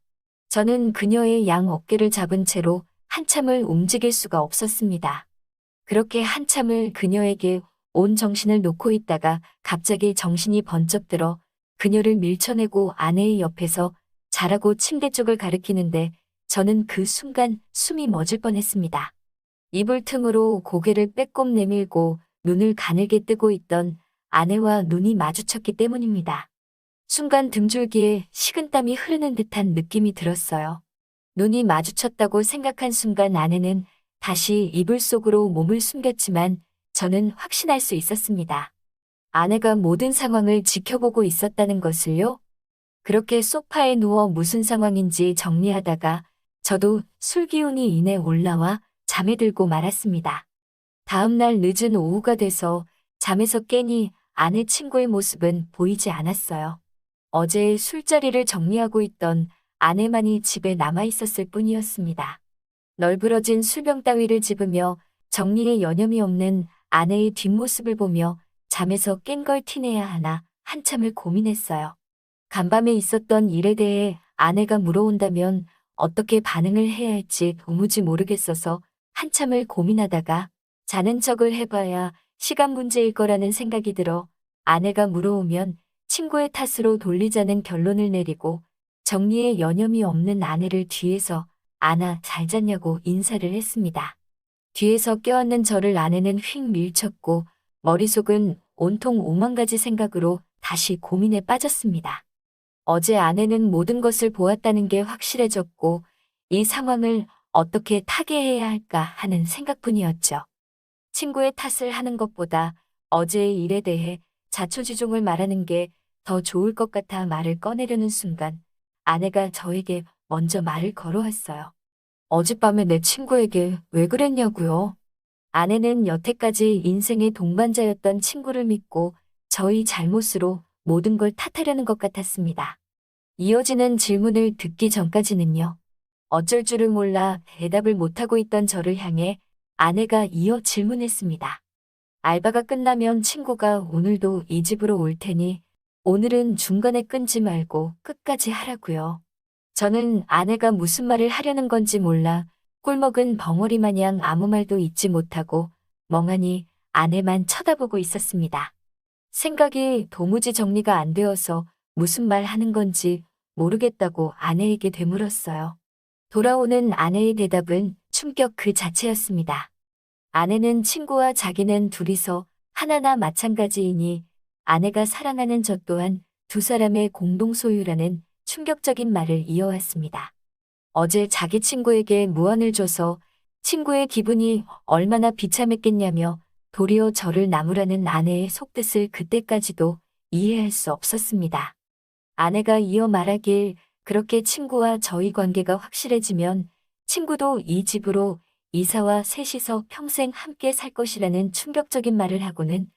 저는 그녀의 양 어깨를 잡은 채로 한참을 움직일 수가 없었습니다. 그렇게 한참을 그녀에게 온 정신을 놓고 있다가 갑자기 정신이 번쩍 들어 그녀를 밀쳐내고 아내의 옆에서 자라고 침대 쪽을 가리키는데 저는 그 순간 숨이 멎을 뻔했습니다. 이불 틈으로 고개를 빼꼼 내밀고 눈을 가늘게 뜨고 있던 아내와 눈이 마주쳤기 때문입니다. 순간 등줄기에 식은땀이 흐르는 듯한 느낌이 들었어요. 눈이 마주쳤다고 생각한 순간 아내는 다시 이불 속으로 몸을 숨겼지만 저는 확신할 수 있었습니다. 아내가 모든 상황을 지켜보고 있었다는 것을요. 그렇게 소파에 누워 무슨 상황인지 정리하다가 저도 술기운이 이내 올라와 잠에 들고 말았습니다. 다음 날 늦은 오후가 돼서 잠에서 깨니 아내 친구의 모습은 보이지 않았어요. 어제 술자리를 정리하고 있던 아내만이 집에 남아 있었을 뿐이었습니다. 널브러진 술병 따위를 집으며 정리에 여념이 없는 아내의 뒷모습을 보며 잠에서 깬 걸 티내야 하나 한참을 고민했어요. 간밤에 있었던 일에 대해 아내가 물어온다면 어떻게 반응을 해야 할지 도무지 모르겠어서 한참을 고민하다가 자는 척을 해봐야 시간 문제일 거라는 생각이 들어 아내가 물어오면 친구의 탓으로 돌리자는 결론을 내리고 정리에 여념이 없는 아내를 뒤에서 안아 잘 잤냐고 인사를 했습니다. 뒤에서 껴안는 저를 아내는 휙 밀쳤고 머릿속은 온통 오만 가지 생각으로 다시 고민에 빠졌습니다. 어제 아내는 모든 것을 보았다는 게 확실해졌고 이 상황을 어떻게 타개해야 할까 하는 생각뿐이었죠. 친구의 탓을 하는 것보다 어제의 일에 대해 자초지종을 말하는 게 더 좋을 것 같아 말을 꺼내려는 순간 아내가 저에게 먼저 말을 걸어왔어요. 어젯밤에 내 친구에게 왜 그랬냐고요? 아내는 여태까지 인생의 동반자였던 친구를 믿고 저희 잘못으로 모든 걸 탓하려는 것 같았습니다. 이어지는 질문을 듣기 전까지는요. 어쩔 줄을 몰라 대답을 못하고 있던 저를 향해 아내가 이어 질문했습니다. 알바가 끝나면 친구가 오늘도 이 집으로 올 테니 오늘은 중간에 끊지 말고 끝까지 하라고요. 저는 아내가 무슨 말을 하려는 건지 몰라 꿀먹은 벙어리 마냥 아무 말도 잊지 못하고 멍하니 아내만 쳐다보고 있었습니다. 생각이 도무지 정리가 안 되어서 무슨 말 하는 건지 모르겠다고 아내에게 되물었어요. 돌아오는 아내의 대답은 충격 그 자체였습니다. 아내는 친구와 자기는 둘이서 하나나 마찬가지이니 아내가 사랑하는 저 또한 두 사람의 공동 소유라는 충격적인 말을 이어왔습니다. 어제 자기 친구에게 무안을 줘서 친구의 기분이 얼마나 비참했겠냐며 도리어 저를 나무라는 아내의 속뜻을 그때까지도 이해할 수 없었습니다. 아내가 이어 말하길 그렇게 친구와 저희 관계가 확실해지면 친구도 이 집으로 이사와 셋이서 평생 함께 살 것이라는 충격적인 말을 하고는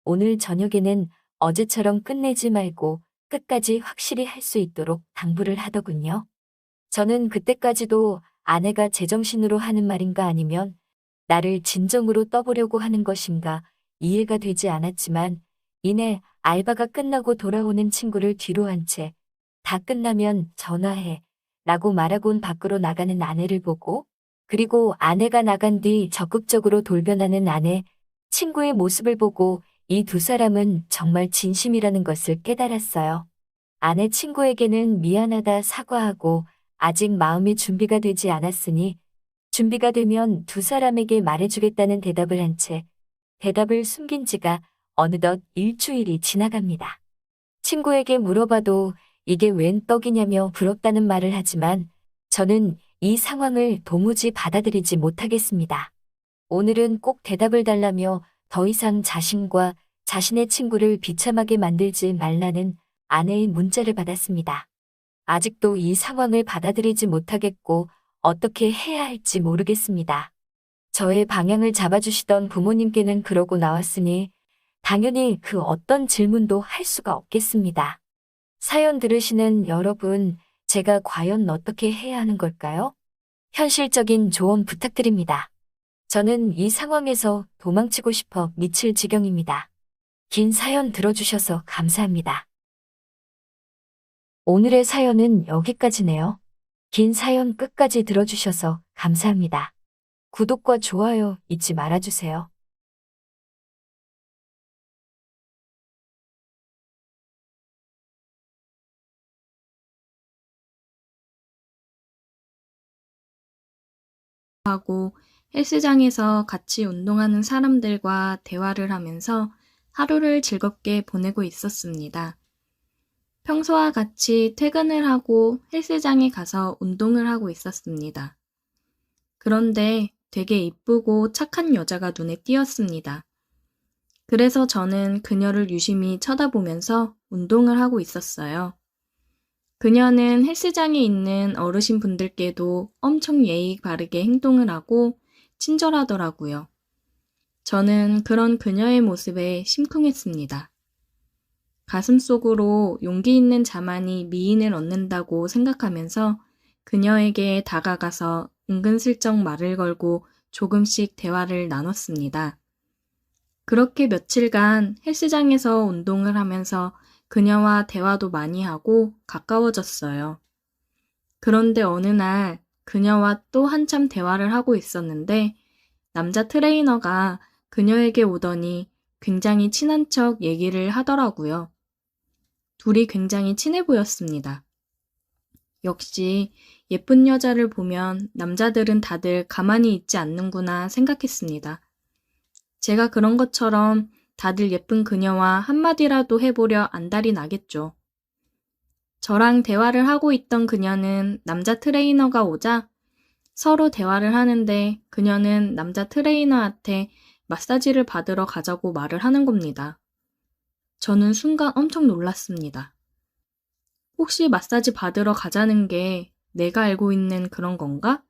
오늘 저녁에는 어제처럼 끝내지 말고 끝까지 확실히 할 수 있도록 당부를 하더군요. 저는 그때까지도 아내가 제정신으로 하는 말인가 아니면 나를 진정으로 떠보려고 하는 것인가 이해가 되지 않았지만 이내 알바가 끝나고 돌아오는 친구를 뒤로 한 채 다 끝나면 전화해 라고 말하곤 밖으로 나가는 아내를 보고 그리고 아내가 나간 뒤 적극적으로 돌변하는 아내, 친구의 모습을 보고 이 두 사람은 정말 진심이라는 것을 깨달았어요. 아내 친구에게는 미안하다 사과하고 아직 마음의 준비가 되지 않았으니 준비가 되면 두 사람에게 말해주겠다는 대답을 한 채 대답을 숨긴 지가 어느덧 일주일이 지나갑니다. 친구에게 물어봐도 이게 웬 떡이냐며 부럽다는 말을 하지만 저는 이 상황을 도무지 받아들이지 못하겠습니다. 오늘은 꼭 대답을 달라며 더 이상 자신과 자신의 친구를 비참하게 만들지 말라는 아내의 문자를 받았습니다. 아직도 이 상황을 받아들이지 못하겠고 어떻게 해야 할지 모르겠습니다. 저의 방향을 잡아주시던 부모님께는 그러고 나왔으니 당연히 그 어떤 질문도 할 수가 없겠습니다. 사연 들으시는 여러분, 제가 과연 어떻게 해야 하는 걸까요? 현실적인 조언 부탁드립니다. 저는 이 상황에서 도망치고 싶어 미칠 지경입니다. 긴 사연 들어주셔서 감사합니다. 오늘의 사연은 여기까지네요. 긴 사연 끝까지 들어주셔서 감사합니다. 구독과 좋아요 잊지 말아주세요. 하고 헬스장에서 같이 운동하는 사람들과 대화를 하면서 하루를 즐겁게 보내고 있었습니다. 평소와 같이 퇴근을 하고 헬스장에 가서 운동을 하고 있었습니다. 그런데 되게 이쁘고 착한 여자가 눈에 띄었습니다. 그래서 저는 그녀를 유심히 쳐다보면서 운동을 하고 있었어요. 그녀는 헬스장에 있는 어르신 분들께도 엄청 예의 바르게 행동을 하고 친절하더라고요. 저는 그런 그녀의 모습에 심쿵했습니다. 가슴속으로 용기 있는 자만이 미인을 얻는다고 생각하면서 그녀에게 다가가서 은근슬쩍 말을 걸고 조금씩 대화를 나눴습니다. 그렇게 며칠간 헬스장에서 운동을 하면서 그녀와 대화도 많이 하고 가까워졌어요. 그런데 어느 날 그녀와 또 한참 대화를 하고 있었는데 남자 트레이너가 그녀에게 오더니 굉장히 친한 척 얘기를 하더라고요. 둘이 굉장히 친해 보였습니다. 역시 예쁜 여자를 보면 남자들은 다들 가만히 있지 않는구나 생각했습니다. 제가 그런 것처럼 다들 예쁜 그녀와 한마디라도 해보려 안달이 나겠죠. 저랑 대화를 하고 있던 그녀는 남자 트레이너가 오자 서로 대화를 하는데 그녀는 남자 트레이너한테 마사지를 받으러 가자고 말을 하는 겁니다. 저는 순간 엄청 놀랐습니다. 혹시 마사지 받으러 가자는 게 내가 알고 있는 그런 건가?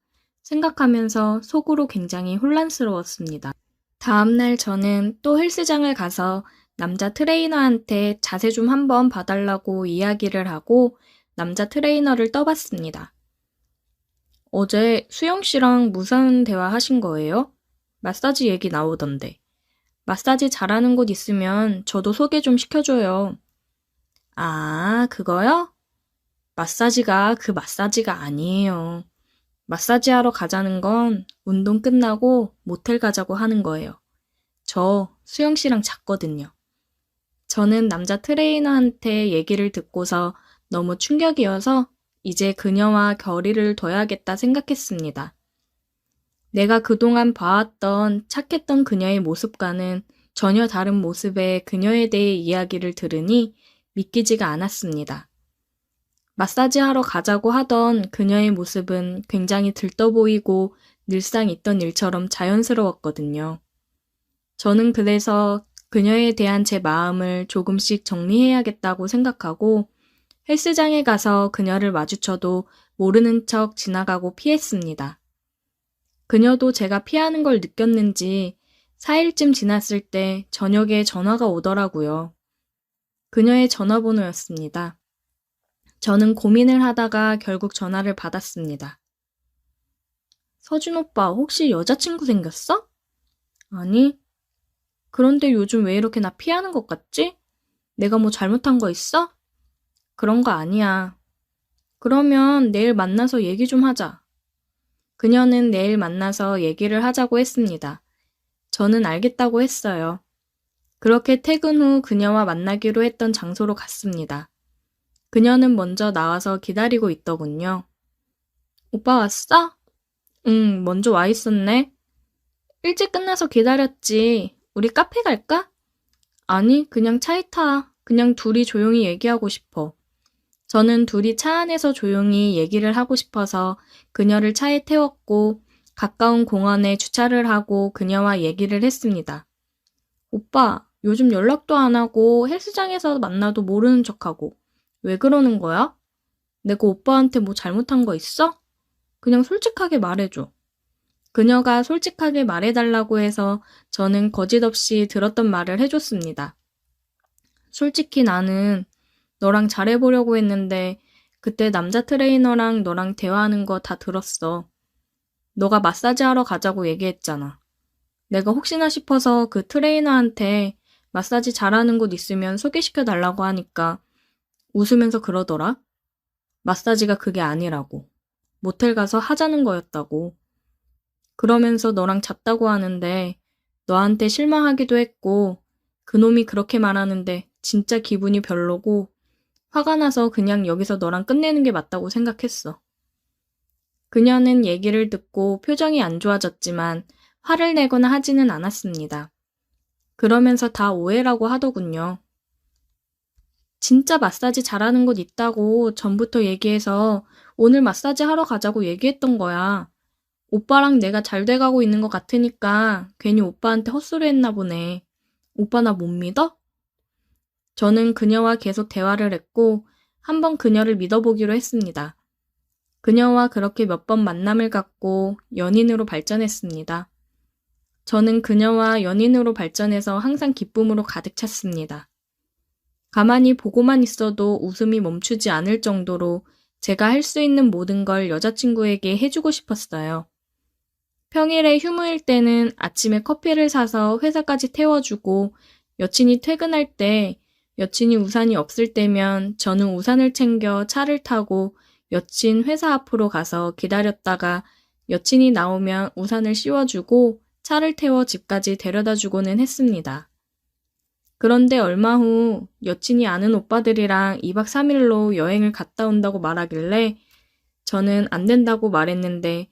생각하면서 속으로 굉장히 혼란스러웠습니다. 다음날 저는 또 헬스장을 가서 남자 트레이너한테 자세 좀 한번 봐달라고 이야기를 하고 남자 트레이너를 떠봤습니다. 어제 수영 씨랑 무슨 대화 하신 거예요? 마사지 얘기 나오던데. 마사지 잘하는 곳 있으면 저도 소개 좀 시켜줘요. 아, 그거요? 마사지가 그 마사지가 아니에요. 마사지 하러 가자는 건 운동 끝나고 모텔 가자고 하는 거예요. 저 수영 씨랑 잤거든요. 저는 남자 트레이너한테 얘기를 듣고서 너무 충격이어서 이제 그녀와 거리를 둬야겠다 생각했습니다. 내가 그동안 봐왔던 착했던 그녀의 모습과는 전혀 다른 모습의 그녀에 대해 이야기를 들으니 믿기지가 않았습니다. 마사지 하러 가자고 하던 그녀의 모습은 굉장히 들떠 보이고 늘상 있던 일처럼 자연스러웠거든요. 저는 그래서 그녀에 대한 제 마음을 조금씩 정리해야겠다고 생각하고 헬스장에 가서 그녀를 마주쳐도 모르는 척 지나가고 피했습니다. 그녀도 제가 피하는 걸 느꼈는지 4일쯤 지났을 때 저녁에 전화가 오더라고요. 그녀의 전화번호였습니다. 저는 고민을 하다가 결국 전화를 받았습니다. 서준 오빠, 혹시 여자친구 생겼어? 아니. 그런데 요즘 왜 이렇게 나 피하는 것 같지? 내가 뭐 잘못한 거 있어? 그런 거 아니야. 그러면 내일 만나서 얘기 좀 하자. 그녀는 내일 만나서 얘기를 하자고 했습니다. 저는 알겠다고 했어요. 그렇게 퇴근 후 그녀와 만나기로 했던 장소로 갔습니다. 그녀는 먼저 나와서 기다리고 있더군요. 오빠 왔어? 응, 먼저 와 있었네. 일찍 끝나서 기다렸지. 우리 카페 갈까? 아니, 그냥 차에 타. 그냥 둘이 조용히 얘기하고 싶어. 저는 둘이 차 안에서 조용히 얘기를 하고 싶어서 그녀를 차에 태웠고 가까운 공원에 주차를 하고 그녀와 얘기를 했습니다. 오빠, 요즘 연락도 안 하고 헬스장에서 만나도 모르는 척하고 왜 그러는 거야? 내가 오빠한테 뭐 잘못한 거 있어? 그냥 솔직하게 말해줘. 그녀가 솔직하게 말해달라고 해서 저는 거짓 없이 들었던 말을 해줬습니다. 솔직히 나는 너랑 잘해보려고 했는데 그때 남자 트레이너랑 너랑 대화하는 거 다 들었어. 너가 마사지 하러 가자고 얘기했잖아. 내가 혹시나 싶어서 그 트레이너한테 마사지 잘하는 곳 있으면 소개시켜 달라고 하니까 웃으면서 그러더라. 마사지가 그게 아니라고. 모텔 가서 하자는 거였다고. 그러면서 너랑 잤다고 하는데 너한테 실망하기도 했고 그놈이 그렇게 말하는데 진짜 기분이 별로고 화가 나서 그냥 여기서 너랑 끝내는 게 맞다고 생각했어. 그녀는 얘기를 듣고 표정이 안 좋아졌지만 화를 내거나 하지는 않았습니다. 그러면서 다 오해라고 하더군요. 진짜 마사지 잘하는 곳 있다고 전부터 얘기해서 오늘 마사지 하러 가자고 얘기했던 거야. 오빠랑 내가 잘 돼가고 있는 것 같으니까 괜히 오빠한테 헛소리 했나 보네. 오빠 나 못 믿어? 저는 그녀와 계속 대화를 했고 한번 그녀를 믿어보기로 했습니다. 그녀와 그렇게 몇 번 만남을 갖고 연인으로 발전했습니다. 저는 그녀와 연인으로 발전해서 항상 기쁨으로 가득 찼습니다. 가만히 보고만 있어도 웃음이 멈추지 않을 정도로 제가 할 수 있는 모든 걸 여자친구에게 해주고 싶었어요. 평일에 휴무일 때는 아침에 커피를 사서 회사까지 태워주고 여친이 퇴근할 때 여친이 우산이 없을 때면 저는 우산을 챙겨 차를 타고 여친 회사 앞으로 가서 기다렸다가 여친이 나오면 우산을 씌워주고 차를 태워 집까지 데려다주고는 했습니다. 그런데 얼마 후 여친이 아는 오빠들이랑 2박 3일로 여행을 갔다 온다고 말하길래 저는 안 된다고 말했는데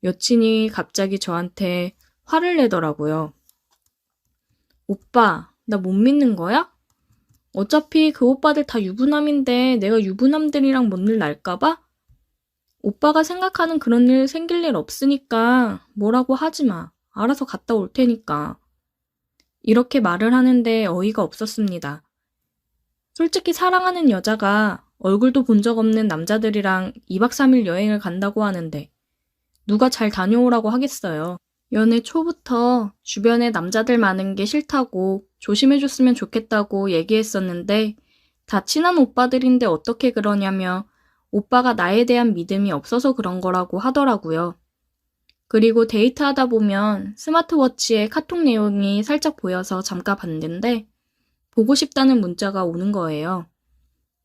여친이 갑자기 저한테 화를 내더라고요. 오빠, 나 못 믿는 거야? 어차피 그 오빠들 다 유부남인데 내가 유부남들이랑 뭔 일 날까봐? 오빠가 생각하는 그런 일 생길 일 없으니까 뭐라고 하지 마. 알아서 갔다 올 테니까. 이렇게 말을 하는데 어이가 없었습니다. 솔직히 사랑하는 여자가 얼굴도 본 적 없는 남자들이랑 2박 3일 여행을 간다고 하는데 누가 잘 다녀오라고 하겠어요. 연애 초부터 주변에 남자들 많은 게 싫다고 조심해줬으면 좋겠다고 얘기했었는데 다 친한 오빠들인데 어떻게 그러냐며 오빠가 나에 대한 믿음이 없어서 그런 거라고 하더라고요. 그리고 데이트하다 보면 스마트워치에 카톡 내용이 살짝 보여서 잠깐 봤는데 보고 싶다는 문자가 오는 거예요.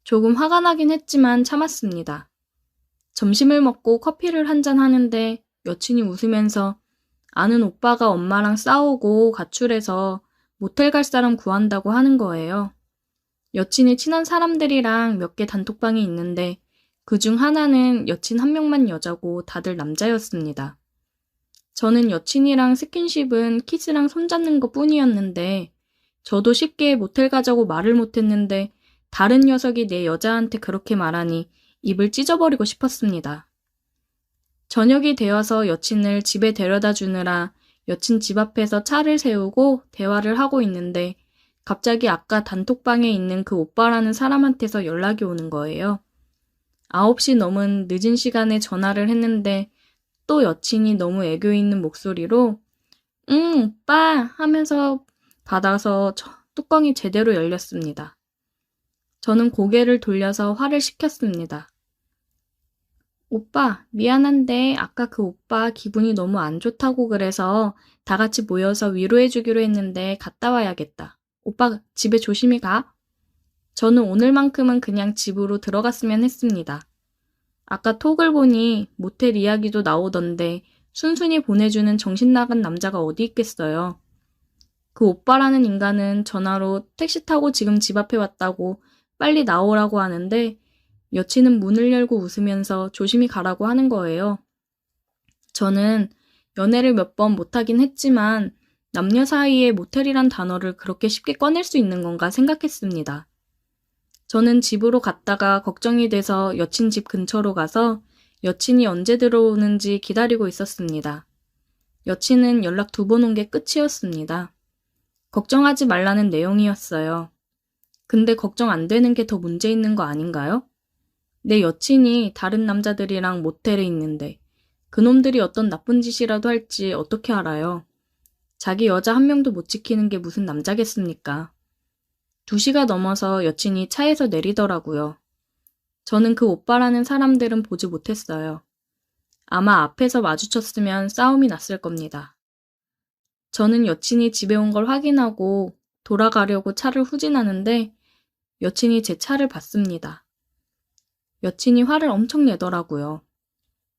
조금 화가 나긴 했지만 참았습니다. 점심을 먹고 커피를 한잔 하는데 여친이 웃으면서 아는 오빠가 엄마랑 싸우고 가출해서 모텔 갈 사람 구한다고 하는 거예요. 여친이 친한 사람들이랑 몇 개 단톡방이 있는데 그중 하나는 여친 한 명만 여자고 다들 남자였습니다. 저는 여친이랑 스킨십은 키스랑 손잡는 것 뿐이었는데 저도 쉽게 모텔 가자고 말을 못했는데 다른 녀석이 내 여자한테 그렇게 말하니 입을 찢어버리고 싶었습니다. 저녁이 되어서 여친을 집에 데려다 주느라 여친 집 앞에서 차를 세우고 대화를 하고 있는데 갑자기 아까 단톡방에 있는 그 오빠라는 사람한테서 연락이 오는 거예요. 9시 넘은 늦은 시간에 전화를 했는데 또 여친이 너무 애교 있는 목소리로 응, 오빠 하면서 받아서 뚜껑이 제대로 열렸습니다. 저는 고개를 돌려서 화를 식혔습니다. 오빠, 미안한데 아까 그 오빠 기분이 너무 안 좋다고 그래서 다 같이 모여서 위로해주기로 했는데 갔다 와야겠다. 오빠 집에 조심히 가. 저는 오늘만큼은 그냥 집으로 들어갔으면 했습니다. 아까 톡을 보니 모텔 이야기도 나오던데 순순히 보내주는 정신 나간 남자가 어디 있겠어요. 그 오빠라는 인간은 전화로 택시 타고 지금 집 앞에 왔다고 빨리 나오라고 하는데 여친은 문을 열고 웃으면서 조심히 가라고 하는 거예요. 저는 연애를 몇 번 못하긴 했지만 남녀 사이에 모텔이란 단어를 그렇게 쉽게 꺼낼 수 있는 건가 생각했습니다. 저는 집으로 갔다가 걱정이 돼서 여친 집 근처로 가서 여친이 언제 들어오는지 기다리고 있었습니다. 여친은 연락 2번 온 게 끝이었습니다. 걱정하지 말라는 내용이었어요. 근데 걱정 안 되는 게 더 문제 있는 거 아닌가요? 내 여친이 다른 남자들이랑 모텔에 있는데 그놈들이 어떤 나쁜 짓이라도 할지 어떻게 알아요? 자기 여자 한 명도 못 지키는 게 무슨 남자겠습니까? 2시가 넘어서 여친이 차에서 내리더라고요. 저는 그 오빠라는 사람들은 보지 못했어요. 아마 앞에서 마주쳤으면 싸움이 났을 겁니다. 저는 여친이 집에 온 걸 확인하고 돌아가려고 차를 후진하는데 여친이 제 차를 봤습니다. 여친이 화를 엄청 내더라고요.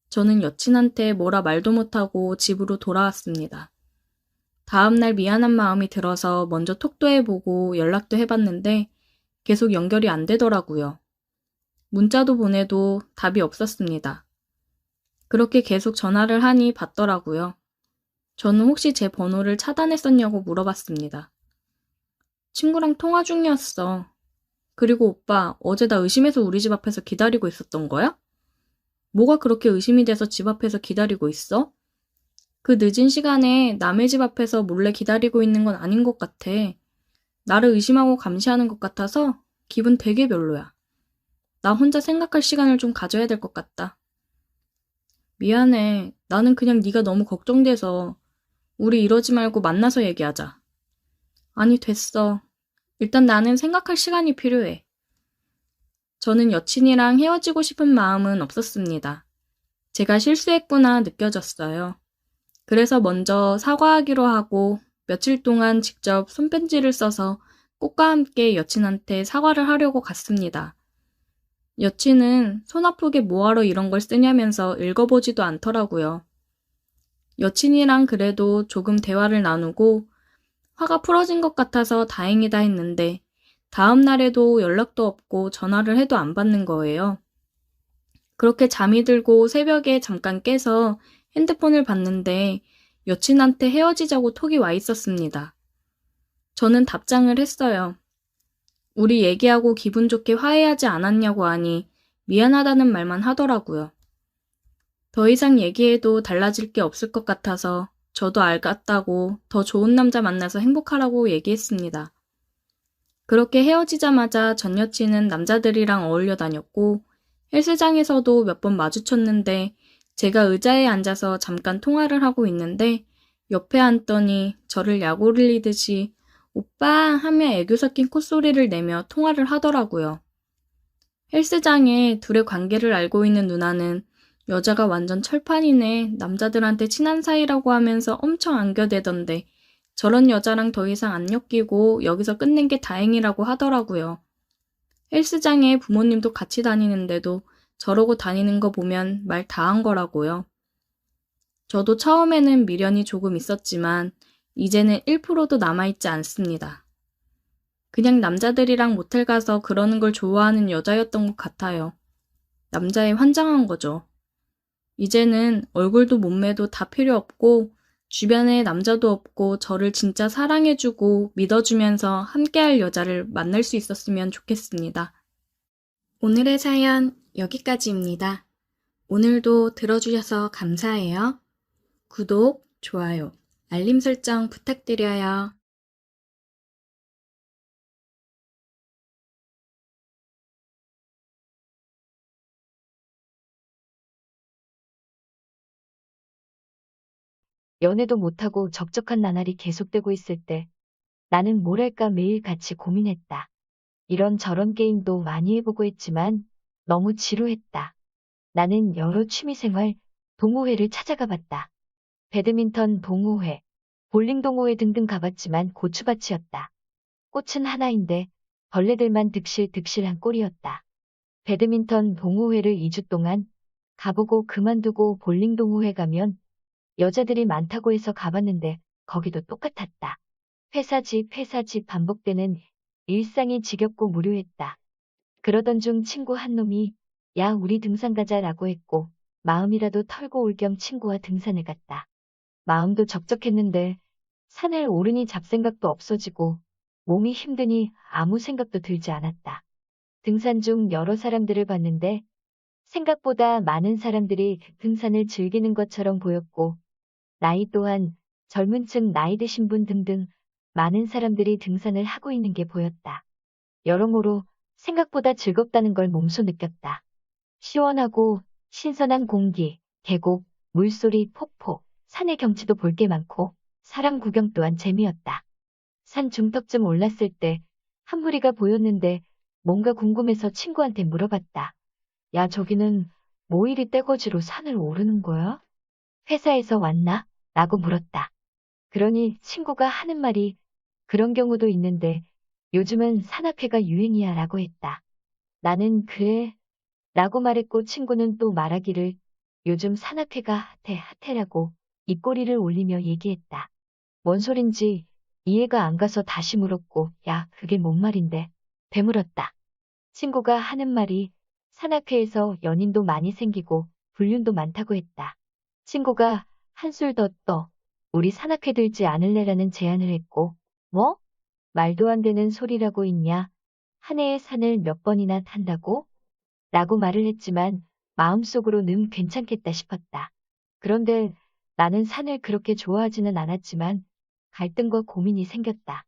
저는 여친한테 뭐라 말도 못하고 집으로 돌아왔습니다. 다음날 미안한 마음이 들어서 먼저 톡도 해보고 연락도 해봤는데 계속 연결이 안 되더라고요. 문자도 보내도 답이 없었습니다. 그렇게 계속 전화를 하니 받더라고요. 저는 혹시 제 번호를 차단했었냐고 물어봤습니다. 친구랑 통화 중이었어. 그리고 오빠, 어제 나 의심해서 우리 집 앞에서 기다리고 있었던 거야? 뭐가 그렇게 의심이 돼서 집 앞에서 기다리고 있어? 그 늦은 시간에 남의 집 앞에서 몰래 기다리고 있는 건 아닌 것 같아. 나를 의심하고 감시하는 것 같아서 기분 되게 별로야. 나 혼자 생각할 시간을 좀 가져야 될 것 같다. 미안해. 나는 그냥 네가 너무 걱정돼서 우리 이러지 말고 만나서 얘기하자. 아니, 됐어. 일단 나는 생각할 시간이 필요해. 저는 여친이랑 헤어지고 싶은 마음은 없었습니다. 제가 실수했구나 느껴졌어요. 그래서 먼저 사과하기로 하고 며칠 동안 직접 손편지를 써서 꽃과 함께 여친한테 사과를 하려고 갔습니다. 여친은 손 아프게 뭐하러 이런 걸 쓰냐면서 읽어보지도 않더라고요. 여친이랑 그래도 조금 대화를 나누고 화가 풀어진 것 같아서 다행이다 했는데 다음 날에도 연락도 없고 전화를 해도 안 받는 거예요. 그렇게 잠이 들고 새벽에 잠깐 깨서 핸드폰을 봤는데 여친한테 헤어지자고 톡이 와 있었습니다. 저는 답장을 했어요. 우리 얘기하고 기분 좋게 화해하지 않았냐고 하니 미안하다는 말만 하더라고요. 더 이상 얘기해도 달라질 게 없을 것 같아서 저도 알겠다고 더 좋은 남자 만나서 행복하라고 얘기했습니다. 그렇게 헤어지자마자 전 여친은 남자들이랑 어울려 다녔고 헬스장에서도 몇 번 마주쳤는데 제가 의자에 앉아서 잠깐 통화를 하고 있는데 옆에 앉더니 저를 약 올리듯이 오빠 하며 애교 섞인 콧소리를 내며 통화를 하더라고요. 헬스장에 둘의 관계를 알고 있는 누나는 여자가 완전 철판이네, 남자들한테 친한 사이라고 하면서 엄청 안겨대던데 저런 여자랑 더 이상 안 엮이고 여기서 끝낸 게 다행이라고 하더라고요. 헬스장에 부모님도 같이 다니는데도 저러고 다니는 거 보면 말 다 한 거라고요. 저도 처음에는 미련이 조금 있었지만 이제는 1%도 남아있지 않습니다. 그냥 남자들이랑 모텔 가서 그러는 걸 좋아하는 여자였던 것 같아요. 남자에 환장한 거죠. 이제는 얼굴도 몸매도 다 필요 없고 주변에 남자도 없고 저를 진짜 사랑해주고 믿어주면서 함께할 여자를 만날 수 있었으면 좋겠습니다. 오늘의 사연 여기까지입니다. 오늘도 들어주셔서 감사해요. 구독, 좋아요, 알림 설정 부탁드려요. 연애도 못하고 적적한 나날이 계속되고 있을 때 나는 뭘 할까 매일 같이 고민했다. 이런저런 게임도 많이 해보고 했지만 너무 지루했다. 나는 여러 취미생활, 동호회를 찾아가 봤다. 배드민턴 동호회, 볼링 동호회 등등 가봤지만 고추밭이었다. 꽃은 하나인데 벌레들만 득실득실한 꼴이었다. 배드민턴 동호회를 2주 동안 가보고 그만두고 볼링 동호회 가면 여자들이 많다고 해서 가봤는데 거기도 똑같았다. 회사 집 반복되는 일상이 지겹고 무료했다. 그러던 중 친구 한 놈이 야 우리 등산 가자라고 했고 마음이라도 털고 올 겸 친구와 등산을 갔다. 마음도 적적했는데 산을 오르니 잡생각도 없어지고 몸이 힘드니 아무 생각도 들지 않았다. 등산 중 여러 사람들을 봤는데 생각보다 많은 사람들이 등산을 즐기는 것처럼 보였고 나이 또한 젊은 층 나이 드신 분 등등 많은 사람들이 등산을 하고 있는 게 보였다. 여러모로 생각보다 즐겁다는 걸 몸소 느꼈다. 시원하고 신선한 공기, 계곡, 물소리, 폭포, 산의 경치도 볼 게 많고 사람 구경 또한 재미였다. 산 중턱쯤 올랐을 때 한 무리가 보였는데 뭔가 궁금해서 친구한테 물어봤다. 야, 저기는 뭐 이리 떼거지로 산을 오르는 거야? 회사에서 왔나? 라고 물었다. 그러니 친구가 하는 말이 그런 경우도 있는데 요즘은 산악회가 유행이야 라고 했다. 나는 그래 라고 말했고 친구는 또 말하기를 요즘 산악회가 핫해라고 입꼬리를 올리며 얘기했다. 뭔 소린지 이해가 안 가서 다시 물었고 야 그게 뭔 말인데 되물었다. 친구가 하는 말이 산악회에서 연인도 많이 생기고 불륜도 많다고 했다. 친구가 한술 더 떠 우리 산악회 들지 않을래라는 제안을 했고 뭐? 말도 안 되는 소리라고 있냐? 한 해에 산을 몇 번이나 탄다고? 라고 말을 했지만 마음속으로는 괜찮겠다 싶었다. 그런데 나는 산을 그렇게 좋아하지는 않았지만 갈등과 고민이 생겼다.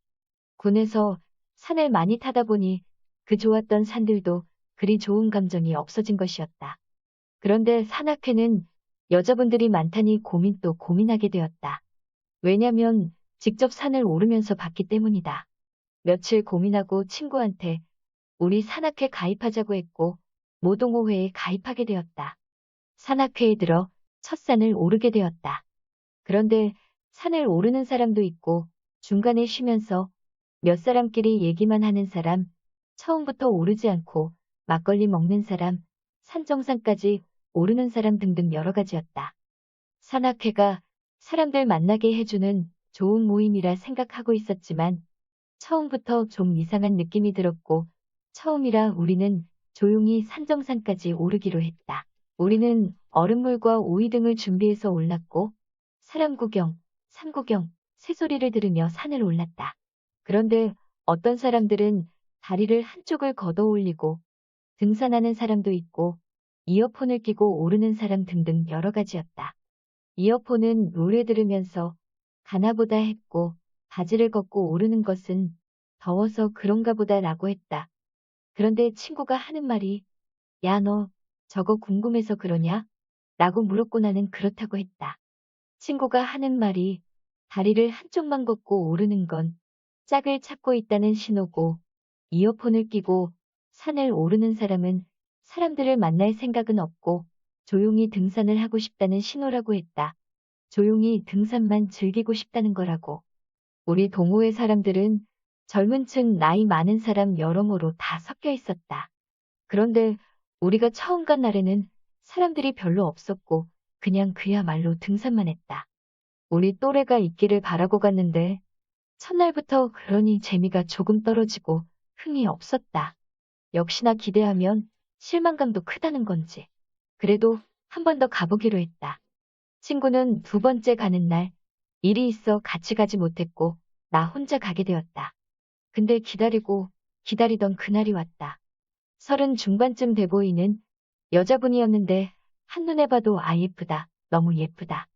군에서 산을 많이 타다 보니 그 좋았던 산들도 그리 좋은 감정이 없어진 것이었다. 그런데 산악회는 여자분들이 많다니 고민 또 고민하게 되었다. 왜냐면 직접 산을 오르면서 봤기 때문이다. 며칠 고민하고 친구한테 우리 산악회 가입하자고 했고 모동호회에 가입하게 되었다. 산악회에 들어 첫 산을 오르게 되었다. 그런데 산을 오르는 사람도 있고 중간에 쉬면서 몇 사람끼리 얘기만 하는 사람, 처음부터 오르지 않고 막걸리 먹는 사람, 산 정상까지 오르는 사람 등등 여러 가지였다. 산악회가 사람들 만나게 해주는 좋은 모임이라 생각하고 있었지만 처음부터 좀 이상한 느낌이 들었고 처음이라 우리는 조용히 산 정상까지 오르기로 했다. 우리는 얼음물과 오이 등을 준비해서 올랐고 사람 구경, 산 구경, 새소리를 들으며 산을 올랐다. 그런데 어떤 사람들은 다리를 한쪽을 걷어 올리고 등산하는 사람도 있고 이어폰을 끼고 오르는 사람 등등 여러 가지였다. 이어폰은 노래 들으면서 가나보다 했고 바지를 걷고 오르는 것은 더워서 그런가 보다 라고 했다. 그런데 친구가 하는 말이 야, 너 저거 궁금해서 그러냐? 라고 물었고 나는 그렇다고 했다. 친구가 하는 말이 다리를 한쪽만 걷고 오르는 건 짝을 찾고 있다는 신호고 이어폰을 끼고 산을 오르는 사람은 사람들을 만날 생각은 없고 조용히 등산을 하고 싶다는 신호라고 했다. 조용히 등산만 즐기고 싶다는 거라고. 우리 동호회 사람들은 젊은 층 나이 많은 사람 여러모로 다 섞여 있었다. 그런데 우리가 처음 간 날에는 사람들이 별로 없었고 그냥 그야말로 등산만 했다. 우리 또래가 있기를 바라고 갔는데 첫날부터 그러니 재미가 조금 떨어지고 흥이 없었다. 역시나 기대하면 실망감도 크다는 건지. 그래도 한 번 더 가보기로 했다. 친구는 두 번째 가는 날 일이 있어 같이 가지 못했고 나 혼자 가게 되었다. 근데 기다리던 그날이 왔다. 30 중반쯤 돼 보이는 여자분이었는데 한눈에 봐도 아 예쁘다, 너무 예쁘다.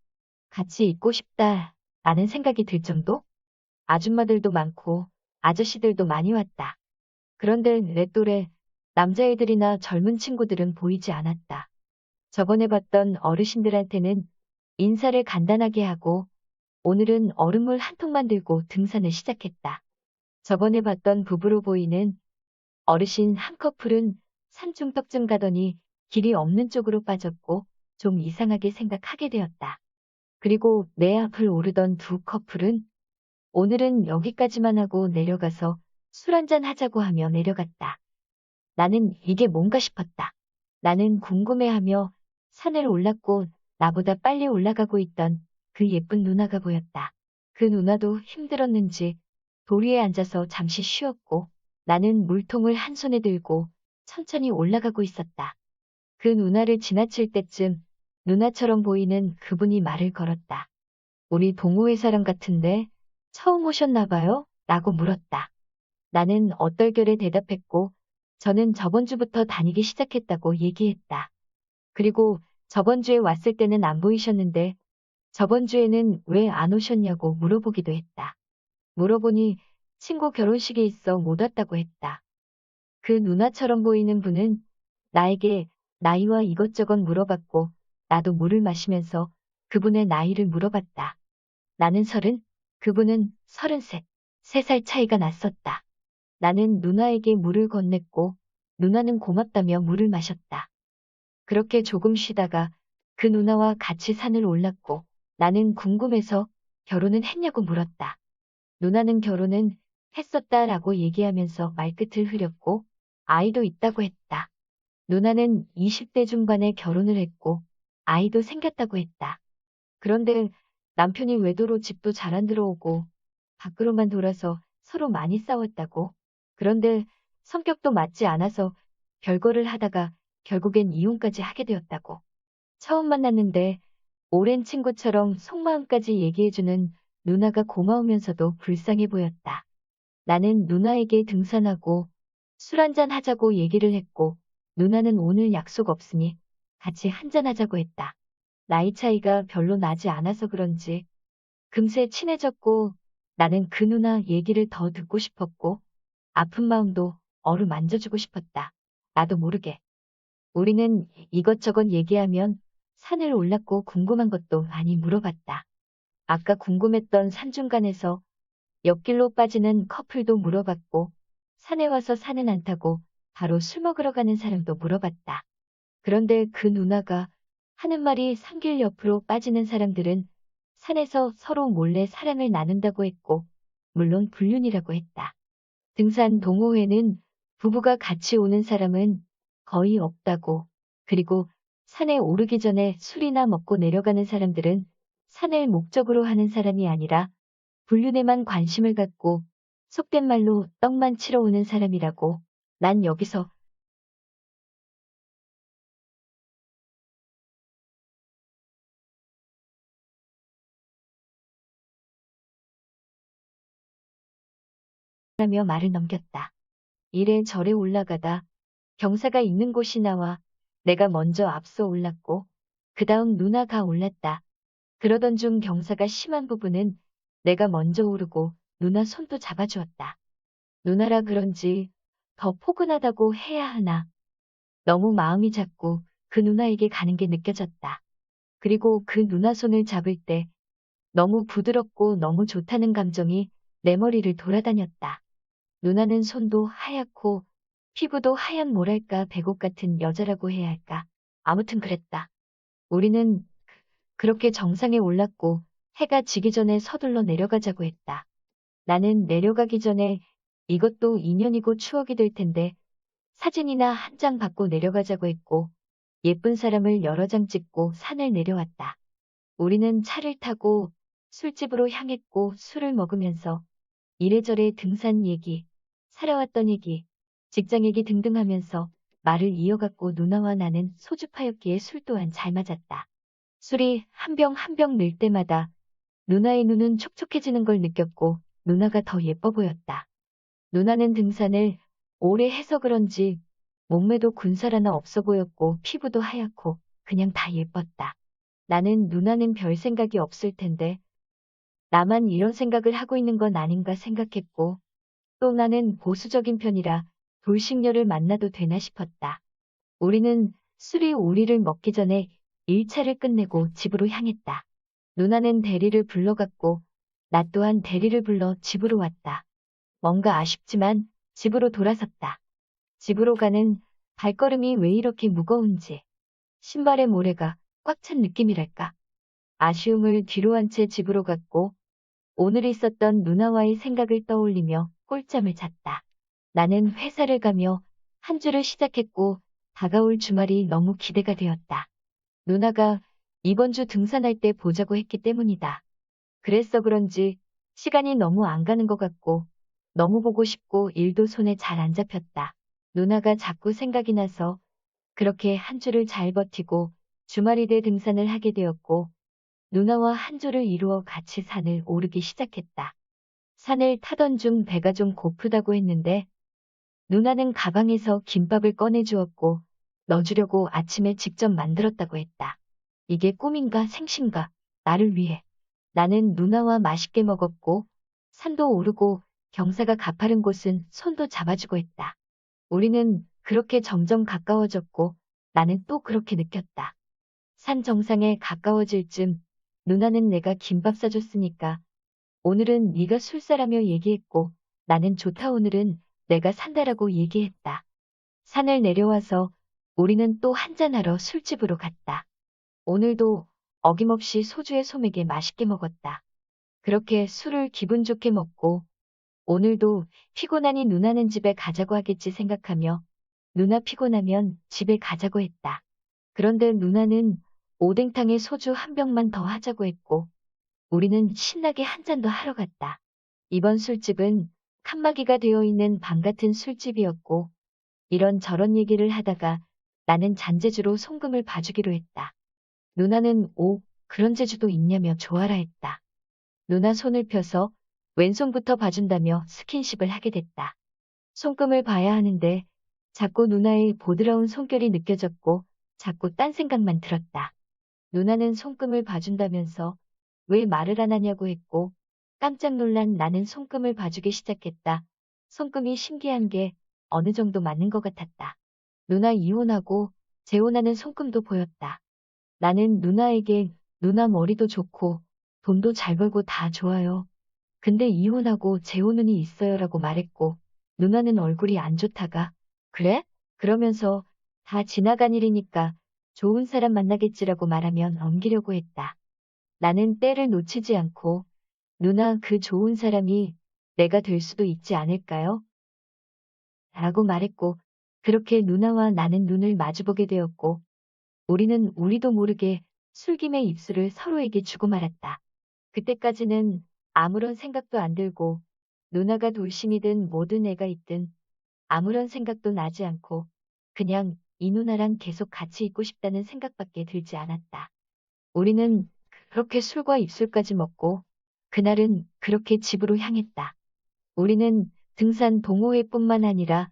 같이 있고 싶다 라는 생각이 들 정도? 아줌마들도 많고 아저씨들도 많이 왔다. 그런데 내 또래 남자애들이나 젊은 친구들은 보이지 않았다. 저번에 봤던 어르신들한테는 인사를 간단하게 하고 오늘은 얼음물 한 통만 들고 등산을 시작했다. 저번에 봤던 부부로 보이는 어르신 한 커플은 산중턱쯤 가더니 길이 없는 쪽으로 빠졌고 좀 이상하게 생각하게 되었다. 그리고 내 앞을 오르던 두 커플은 오늘은 여기까지만 하고 내려가서 술 한잔 하자고 하며 내려갔다. 나는 이게 뭔가 싶었다. 나는 궁금해하며 산을 올랐고 나보다 빨리 올라가고 있던 그 예쁜 누나가 보였다. 그 누나도 힘들었는지 돌 위에 앉아서 잠시 쉬었고 나는 물통을 한 손에 들고 천천히 올라가고 있었다. 그 누나를 지나칠 때쯤 누나처럼 보이는 그분이 말을 걸었다. 우리 동호회 사람 같은데 처음 오셨나 봐요? 라고 물었다. 나는 얼떨결에 대답했고 저는 저번 주부터 다니기 시작했다고 얘기했다. 그리고 저번 주에 왔을 때는 안 보이셨는데 저번 주에는 왜 안 오셨냐고 물어보기도 했다. 물어보니 친구 결혼식에 있어 못 왔다고 했다. 그 누나처럼 보이는 분은 나에게 나이와 이것저것 물어봤고 나도 물을 마시면서 그분의 나이를 물어봤다. 나는 30, 그분은 33, 3살 차이가 났었다. 나는 누나에게 물을 건넸고 누나는 고맙다며 물을 마셨다. 그렇게 조금 쉬다가 그 누나와 같이 산을 올랐고 나는 궁금해서 결혼은 했냐고 물었다. 누나는 결혼은 했었다라고 얘기하면서 말끝을 흐렸고 아이도 있다고 했다. 누나는 20대 중반에 결혼을 했고 아이도 생겼다고 했다. 그런데 남편이 외도로 집도 잘 안 들어오고 밖으로만 돌아서 서로 많이 싸웠다고. 그런데 성격도 맞지 않아서 별거를 하다가 결국엔 이혼까지 하게 되었다고. 처음 만났는데 오랜 친구처럼 속마음까지 얘기해주는 누나가 고마우면서도 불쌍해 보였다. 나는 누나에게 등산하고 술 한잔 하자고 얘기를 했고 누나는 오늘 약속 없으니 같이 한잔하자고 했다. 나이 차이가 별로 나지 않아서 그런지 금세 친해졌고 나는 그 누나 얘기를 더 듣고 싶었고 아픈 마음도 어루만져주고 싶었다. 나도 모르게. 우리는 이것저것 얘기하면 산을 올랐고 궁금한 것도 많이 물어봤다. 아까 궁금했던 산 중간에서 옆길로 빠지는 커플도 물어봤고 산에 와서 산은 안 타고 바로 술 먹으러 가는 사람도 물어봤다. 그런데 그 누나가 하는 말이 산길 옆으로 빠지는 사람들은 산에서 서로 몰래 사랑을 나눈다고 했고 물론 불륜이라고 했다. 등산 동호회는 부부가 같이 오는 사람은 거의 없다고. 그리고 산에 오르기 전에 술이나 먹고 내려가는 사람들은 산을 목적으로 하는 사람이 아니라 불륜에만 관심을 갖고 속된 말로 떡만 치러 오는 사람이라고. 난 여기서 라며 말을 넘겼다. 이래저래 올라가다 경사가 있는 곳이 나와 내가 먼저 앞서 올랐고 그 다음 누나가 올랐다. 그러던 중 경사가 심한 부분은 내가 먼저 오르고 누나 손도 잡아주었다. 누나라 그런지 더 포근하다고 해야 하나. 너무 마음이 작고 그 누나에게 가는 게 느껴졌다. 그리고 그 누나 손을 잡을 때 너무 부드럽고 너무 좋다는 감정이 내 머리를 돌아다녔다. 누나는 손도 하얗고 피부도 하얀 뭐랄까 백옥 같은 여자라고 해야 할까. 아무튼 그랬다. 우리는 그렇게 정상에 올랐고 해가 지기 전에 서둘러 내려가자고 했다. 나는 내려가기 전에 이것도 인연이고 추억이 될 텐데 사진이나 한 장 받고 내려가자고 했고 예쁜 사람을 여러 장 찍고 산을 내려왔다. 우리는 차를 타고 술집으로 향했고 술을 먹으면서 이래저래 등산 얘기, 살아왔던 얘기, 직장 얘기 등등 하면서 말을 이어갔고 누나와 나는 소주파였기에 술 또한 잘 맞았다. 술이 한 병 한 병 늘 때마다 누나의 눈은 촉촉해지는 걸 느꼈고 누나가 더 예뻐 보였다. 누나는 등산을 오래 해서 그런지 몸매도 군살 하나 없어 보였고 피부도 하얗고 그냥 다 예뻤다. 나는 누나는 별 생각이 없을 텐데 나만 이런 생각을 하고 있는 건 아닌가 생각했고 또 나는 보수적인 편이라 돌싱녀를 만나도 되나 싶었다. 우리는 술이 우리를 먹기 전에 1차를 끝내고 집으로 향했다. 누나는 대리를 불러갔고 나 또한 대리를 불러 집으로 왔다. 뭔가 아쉽지만 집으로 돌아섰다. 집으로 가는 발걸음이 왜 이렇게 무거운지 신발의 모래가 꽉 찬 느낌이랄까. 아쉬움을 뒤로 한 채 집으로 갔고 오늘 있었던 누나와의 생각을 떠올리며 꿀잠을 잤다. 나는 회사를 가며 한 주를 시작했고 다가올 주말이 너무 기대가 되었다. 누나가 이번 주 등산할 때 보자고 했기 때문이다. 그래서 그런지 시간이 너무 안 가는 것 같고 너무 보고 싶고 일도 손에 잘 안 잡혔다. 누나가 자꾸 생각이 나서 그렇게 한 주를 잘 버티고 주말이 돼 등산을 하게 되었고 누나와 한 조를 이루어 같이 산을 오르기 시작했다. 산을 타던 중 배가 좀 고프다고 했는데 누나는 가방에서 김밥을 꺼내주었고 넣어주려고 아침에 직접 만들었다고 했다. 이게 꿈인가 생신가 나를 위해. 나는 누나와 맛있게 먹었고 산도 오르고 경사가 가파른 곳은 손도 잡아주고 했다. 우리는 그렇게 점점 가까워졌고 나는 또 그렇게 느꼈다. 산 정상에 가까워질 쯤 누나는 내가 김밥 싸줬으니까 오늘은 네가 술 사라며 얘기했고 나는 좋다 오늘은 내가 산다라고 얘기했다. 산을 내려와서 우리는 또 한잔하러 술집으로 갔다. 오늘도 어김없이 소주에 소맥에 맛있게 먹었다. 그렇게 술을 기분 좋게 먹고 오늘도 피곤하니 누나는 집에 가자고 하겠지 생각하며 누나 피곤하면 집에 가자고 했다. 그런데 누나는 오뎅탕에 소주 한 병만 더 하자고 했고 우리는 신나게 한 잔 더 하러 갔다. 이번 술집은 칸막이가 되어 있는 방 같은 술집이었고 이런저런 얘기를 하다가 나는 잔재주로 송금을 봐주기로 했다. 누나는 그런 재주도 있냐며 좋아라 했다. 누나 손을 펴서 왼손부터 봐준다며 스킨십을 하게 됐다. 손금을 봐야 하는데 자꾸 누나의 보드러운 손결이 느껴졌고 자꾸 딴 생각만 들었다. 누나는 손금을 봐준다면서 왜 말을 안 하냐고 했고 깜짝 놀란 나는 손금을 봐주기 시작했다. 손금이 신기한 게 어느 정도 맞는 것 같았다. 누나 이혼하고 재혼하는 손금도 보였다. 나는 누나에게 누나 머리도 좋고 돈도 잘 벌고 다 좋아요. 근데 이혼하고 재혼운이 있어요라고 말했고 누나는 얼굴이 안 좋다가 그래? 그러면서 다 지나간 일이니까 좋은 사람 만나겠지라고 말하며 넘기려고 했다. 나는 때를 놓치지 않고 누나 그 좋은 사람이 내가 될 수도 있지 않을까요? 라고 말했고 그렇게 누나와 나는 눈을 마주보게 되었고 우리는 우리도 모르게 술김에 입술을 서로에게 주고 말았다. 그때까지는 아무런 생각도 안 들고 누나가 돌싱이든 뭐든 애가 있든 아무런 생각도 나지 않고 그냥 이 누나랑 계속 같이 있고 싶다는 생각밖에 들지 않았다. 우리는 그렇게 술과 입술까지 먹고 그날은 그렇게 집으로 향했다. 우리는 등산 동호회뿐만 아니라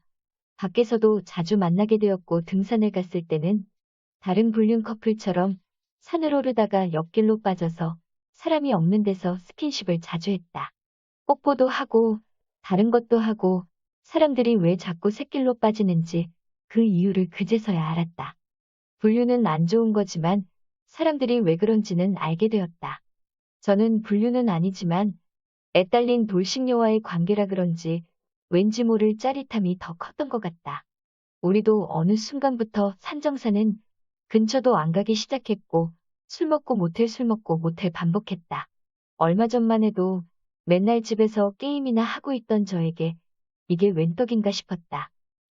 밖에서도 자주 만나게 되었고 등산을 갔을 때는 다른 불륜 커플처럼 산을 오르다가 옆길로 빠져서 사람이 없는 데서 스킨십을 자주 했다. 뽀뽀도 하고 다른 것도 하고 사람들이 왜 자꾸 샛길로 빠지는지 그 이유를 그제서야 알았다. 불륜은 안 좋은 거지만 사람들이 왜 그런지는 알게 되었다. 저는 불륜은 아니지만 애딸린 돌싱녀와의 관계라 그런지 왠지 모를 짜릿함이 더 컸던 것 같다. 우리도 어느 순간부터 산정사는 근처도 안 가기 시작했고 술 먹고 모텔 술 먹고 모텔 반복했다. 얼마 전만 해도 맨날 집에서 게임이나 하고 있던 저에게 이게 웬 떡인가 싶었다.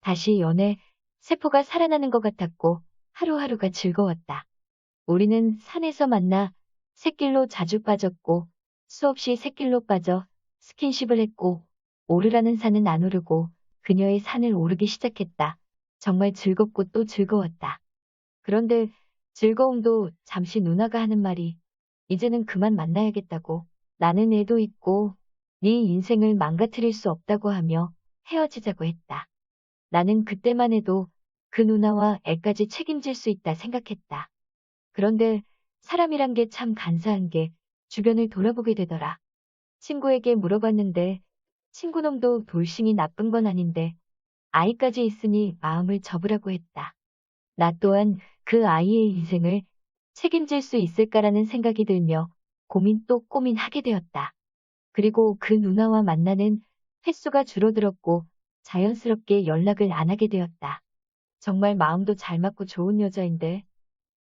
다시 연애 세포가 살아나는 것 같았고 하루하루가 즐거웠다. 우리는 산에서 만나 샛길로 자주 빠졌고 수없이 샛길로 빠져 스킨십을 했고 오르라는 산은 안 오르고 그녀의 산을 오르기 시작했다. 정말 즐겁고 또 즐거웠다. 그런데 즐거움도 잠시 누나가 하는 말이 이제는 그만 만나야겠다고 나는 애도 있고 네 인생을 망가뜨릴 수 없다고 하며 헤어지자고 했다. 나는 그때만 해도 그 누나와 애까지 책임질 수 있다 생각했다. 그런데 사람이란 게 참 간사한 게 주변을 돌아보게 되더라. 친구에게 물어봤는데 친구놈도 돌싱이 나쁜 건 아닌데 아이까지 있으니 마음을 접으라고 했다. 나 또한 그 아이의 인생을 책임질 수 있을까라는 생각이 들며 고민 또 고민하게 되었다. 그리고 그 누나와 만나는 횟수가 줄어들었고 자연스럽게 연락을 안 하게 되었다. 정말 마음도 잘 맞고 좋은 여자인데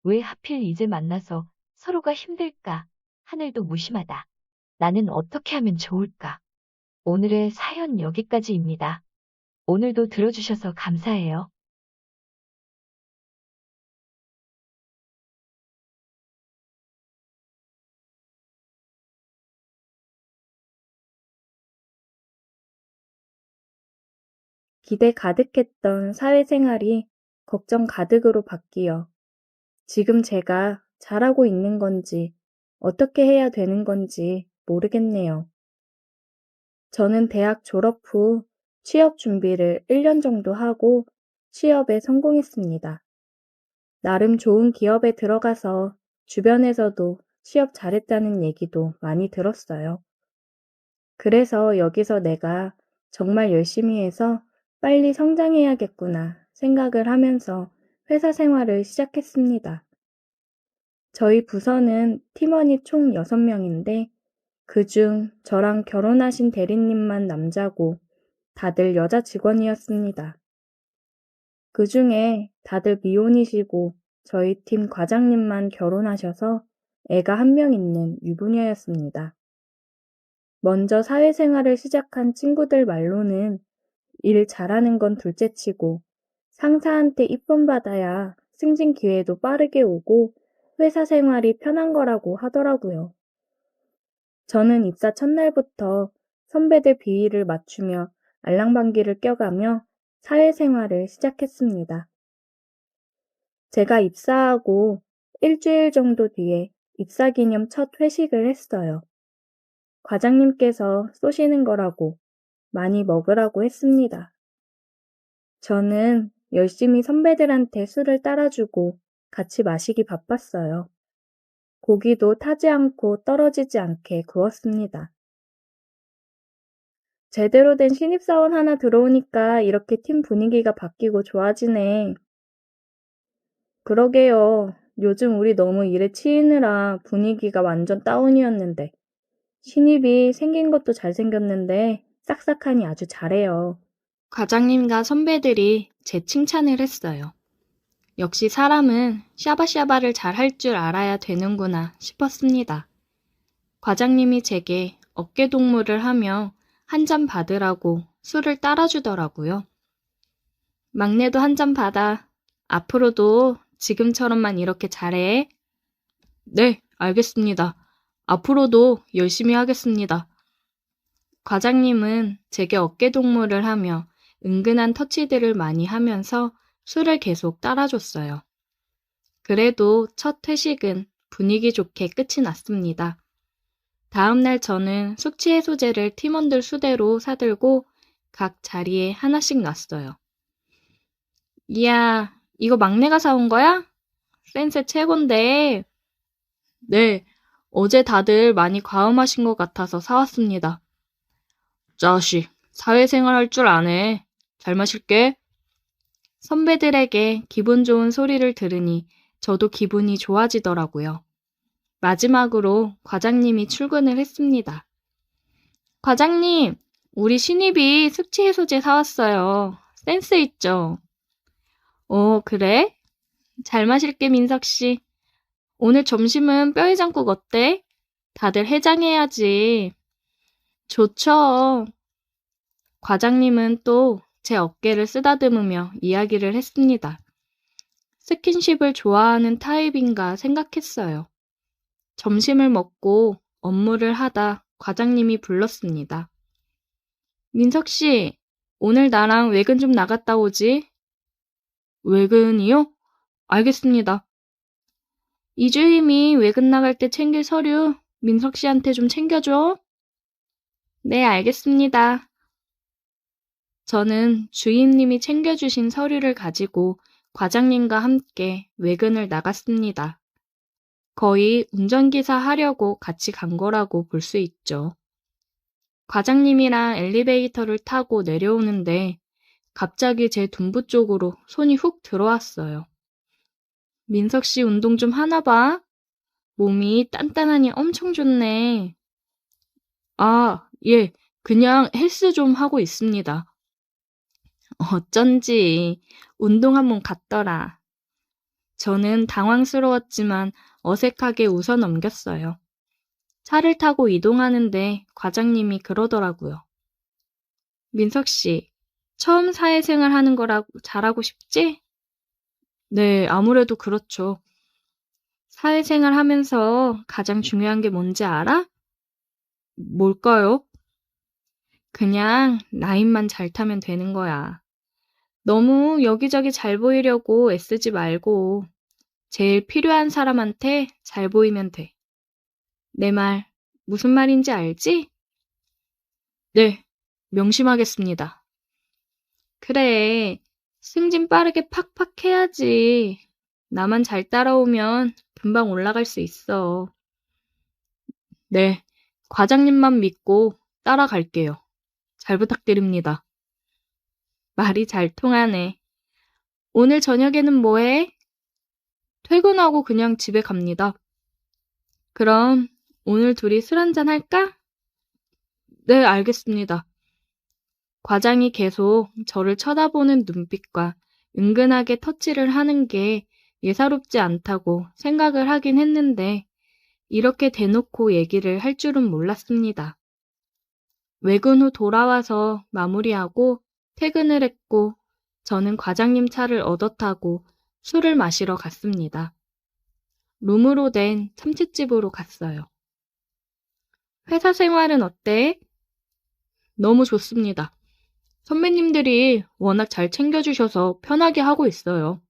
왜 하필 이제 만나서 서로가 힘들까? 하늘도 무심하다. 나는 어떻게 하면 좋을까? 오늘의 사연 여기까지입니다. 오늘도 들어주셔서 감사해요. 기대 가득했던 사회생활이 걱정 가득으로 바뀌어 지금 제가 잘하고 있는 건지 어떻게 해야 되는 건지 모르겠네요. 저는 대학 졸업 후 취업 준비를 1년 정도 하고 취업에 성공했습니다. 나름 좋은 기업에 들어가서 주변에서도 취업 잘했다는 얘기도 많이 들었어요. 그래서 여기서 내가 정말 열심히 해서 빨리 성장해야겠구나 생각을 하면서 회사 생활을 시작했습니다. 저희 부서는 팀원이 총 6명인데 그중 저랑 결혼하신 대리님만 남자고 다들 여자 직원이었습니다. 그중에 다들 미혼이시고 저희 팀 과장님만 결혼하셔서 애가 한 명 있는 유부녀였습니다. 먼저 사회생활을 시작한 친구들 말로는 일 잘하는 건 둘째치고 상사한테 이쁨 받아야 승진 기회도 빠르게 오고 회사 생활이 편한 거라고 하더라고요. 저는 입사 첫날부터 선배들 비위를 맞추며 알랑방귀를 껴가며 사회생활을 시작했습니다. 제가 입사하고 일주일 정도 뒤에 입사기념 첫 회식을 했어요. 과장님께서 쏘시는 거라고 많이 먹으라고 했습니다. 저는 열심히 선배들한테 술을 따라주고 같이 마시기 바빴어요. 고기도 타지 않고 떨어지지 않게 구웠습니다. 제대로 된 신입사원 하나 들어오니까 이렇게 팀 분위기가 바뀌고 좋아지네. 그러게요. 요즘 우리 너무 일에 치이느라 분위기가 완전 다운이었는데 신입이 생긴 것도 잘생겼는데 싹싹하니 아주 잘해요. 과장님과 선배들이 제 칭찬을 했어요. 역시 사람은 샤바샤바를 잘 할 줄 알아야 되는구나 싶었습니다. 과장님이 제게 어깨 동무를 하며 한 잔 받으라고 술을 따라주더라고요. 막내도 한 잔 받아. 앞으로도 지금처럼만 이렇게 잘해. 네, 알겠습니다. 앞으로도 열심히 하겠습니다. 과장님은 제게 어깨 동무를 하며 은근한 터치들을 많이 하면서 술을 계속 따라줬어요. 그래도 첫 회식은 분위기 좋게 끝이 났습니다. 다음날 저는 숙취해소제를 팀원들 수대로 사들고 각 자리에 하나씩 놨어요. 이야, 이거 막내가 사온 거야? 센스 최곤데. 네, 어제 다들 많이 과음하신 것 같아서 사왔습니다. 자식, 사회생활 할 줄 아네. 잘 마실게. 선배들에게 기분 좋은 소리를 들으니 저도 기분이 좋아지더라고요. 마지막으로 과장님이 출근을 했습니다. 과장님, 우리 신입이 숙취해소제 사왔어요. 센스 있죠? 그래? 잘 마실게, 민석씨. 오늘 점심은 뼈해장국 어때? 다들 해장해야지. 좋죠. 과장님은 또 제 어깨를 쓰다듬으며 이야기를 했습니다. 스킨십을 좋아하는 타입인가 생각했어요. 점심을 먹고 업무를 하다 과장님이 불렀습니다. 민석씨, 오늘 나랑 외근 좀 나갔다 오지? 외근이요? 알겠습니다. 이주임이 외근 나갈 때 챙길 서류 민석씨한테 좀 챙겨줘. 네, 알겠습니다. 저는 주임님이 챙겨주신 서류를 가지고 과장님과 함께 외근을 나갔습니다. 거의 운전기사 하려고 같이 간 거라고 볼 수 있죠. 과장님이랑 엘리베이터를 타고 내려오는데 갑자기 제 둔부 쪽으로 손이 훅 들어왔어요. 민석 씨 운동 좀 하나 봐. 몸이 단단하니 엄청 좋네. 아, 예, 그냥 헬스 좀 하고 있습니다. 어쩐지 운동 한번 갔더라. 저는 당황스러웠지만 어색하게 웃어 넘겼어요. 차를 타고 이동하는데 과장님이 그러더라고요. 민석 씨, 처음 사회생활 하는 거라고 잘하고 싶지? 네, 아무래도 그렇죠. 사회생활 하면서 가장 중요한 게 뭔지 알아? 뭘까요? 그냥 라인만 잘 타면 되는 거야. 너무 여기저기 잘 보이려고 애쓰지 말고 제일 필요한 사람한테 잘 보이면 돼. 내 말 무슨 말인지 알지? 네, 명심하겠습니다. 그래, 승진 빠르게 팍팍 해야지. 나만 잘 따라오면 금방 올라갈 수 있어. 네, 과장님만 믿고 따라갈게요. 잘 부탁드립니다. 말이 잘 통하네. 오늘 저녁에는 뭐 해? 퇴근하고 그냥 집에 갑니다. 그럼 오늘 둘이 술 한잔 할까? 네, 알겠습니다. 과장이 계속 저를 쳐다보는 눈빛과 은근하게 터치를 하는 게 예사롭지 않다고 생각을 하긴 했는데 이렇게 대놓고 얘기를 할 줄은 몰랐습니다. 외근 후 돌아와서 마무리하고 퇴근을 했고 저는 과장님 차를 얻어 타고 술을 마시러 갔습니다. 룸으로 된 참치집으로 갔어요. 회사 생활은 어때? 너무 좋습니다. 선배님들이 워낙 잘 챙겨주셔서 편하게 하고 있어요.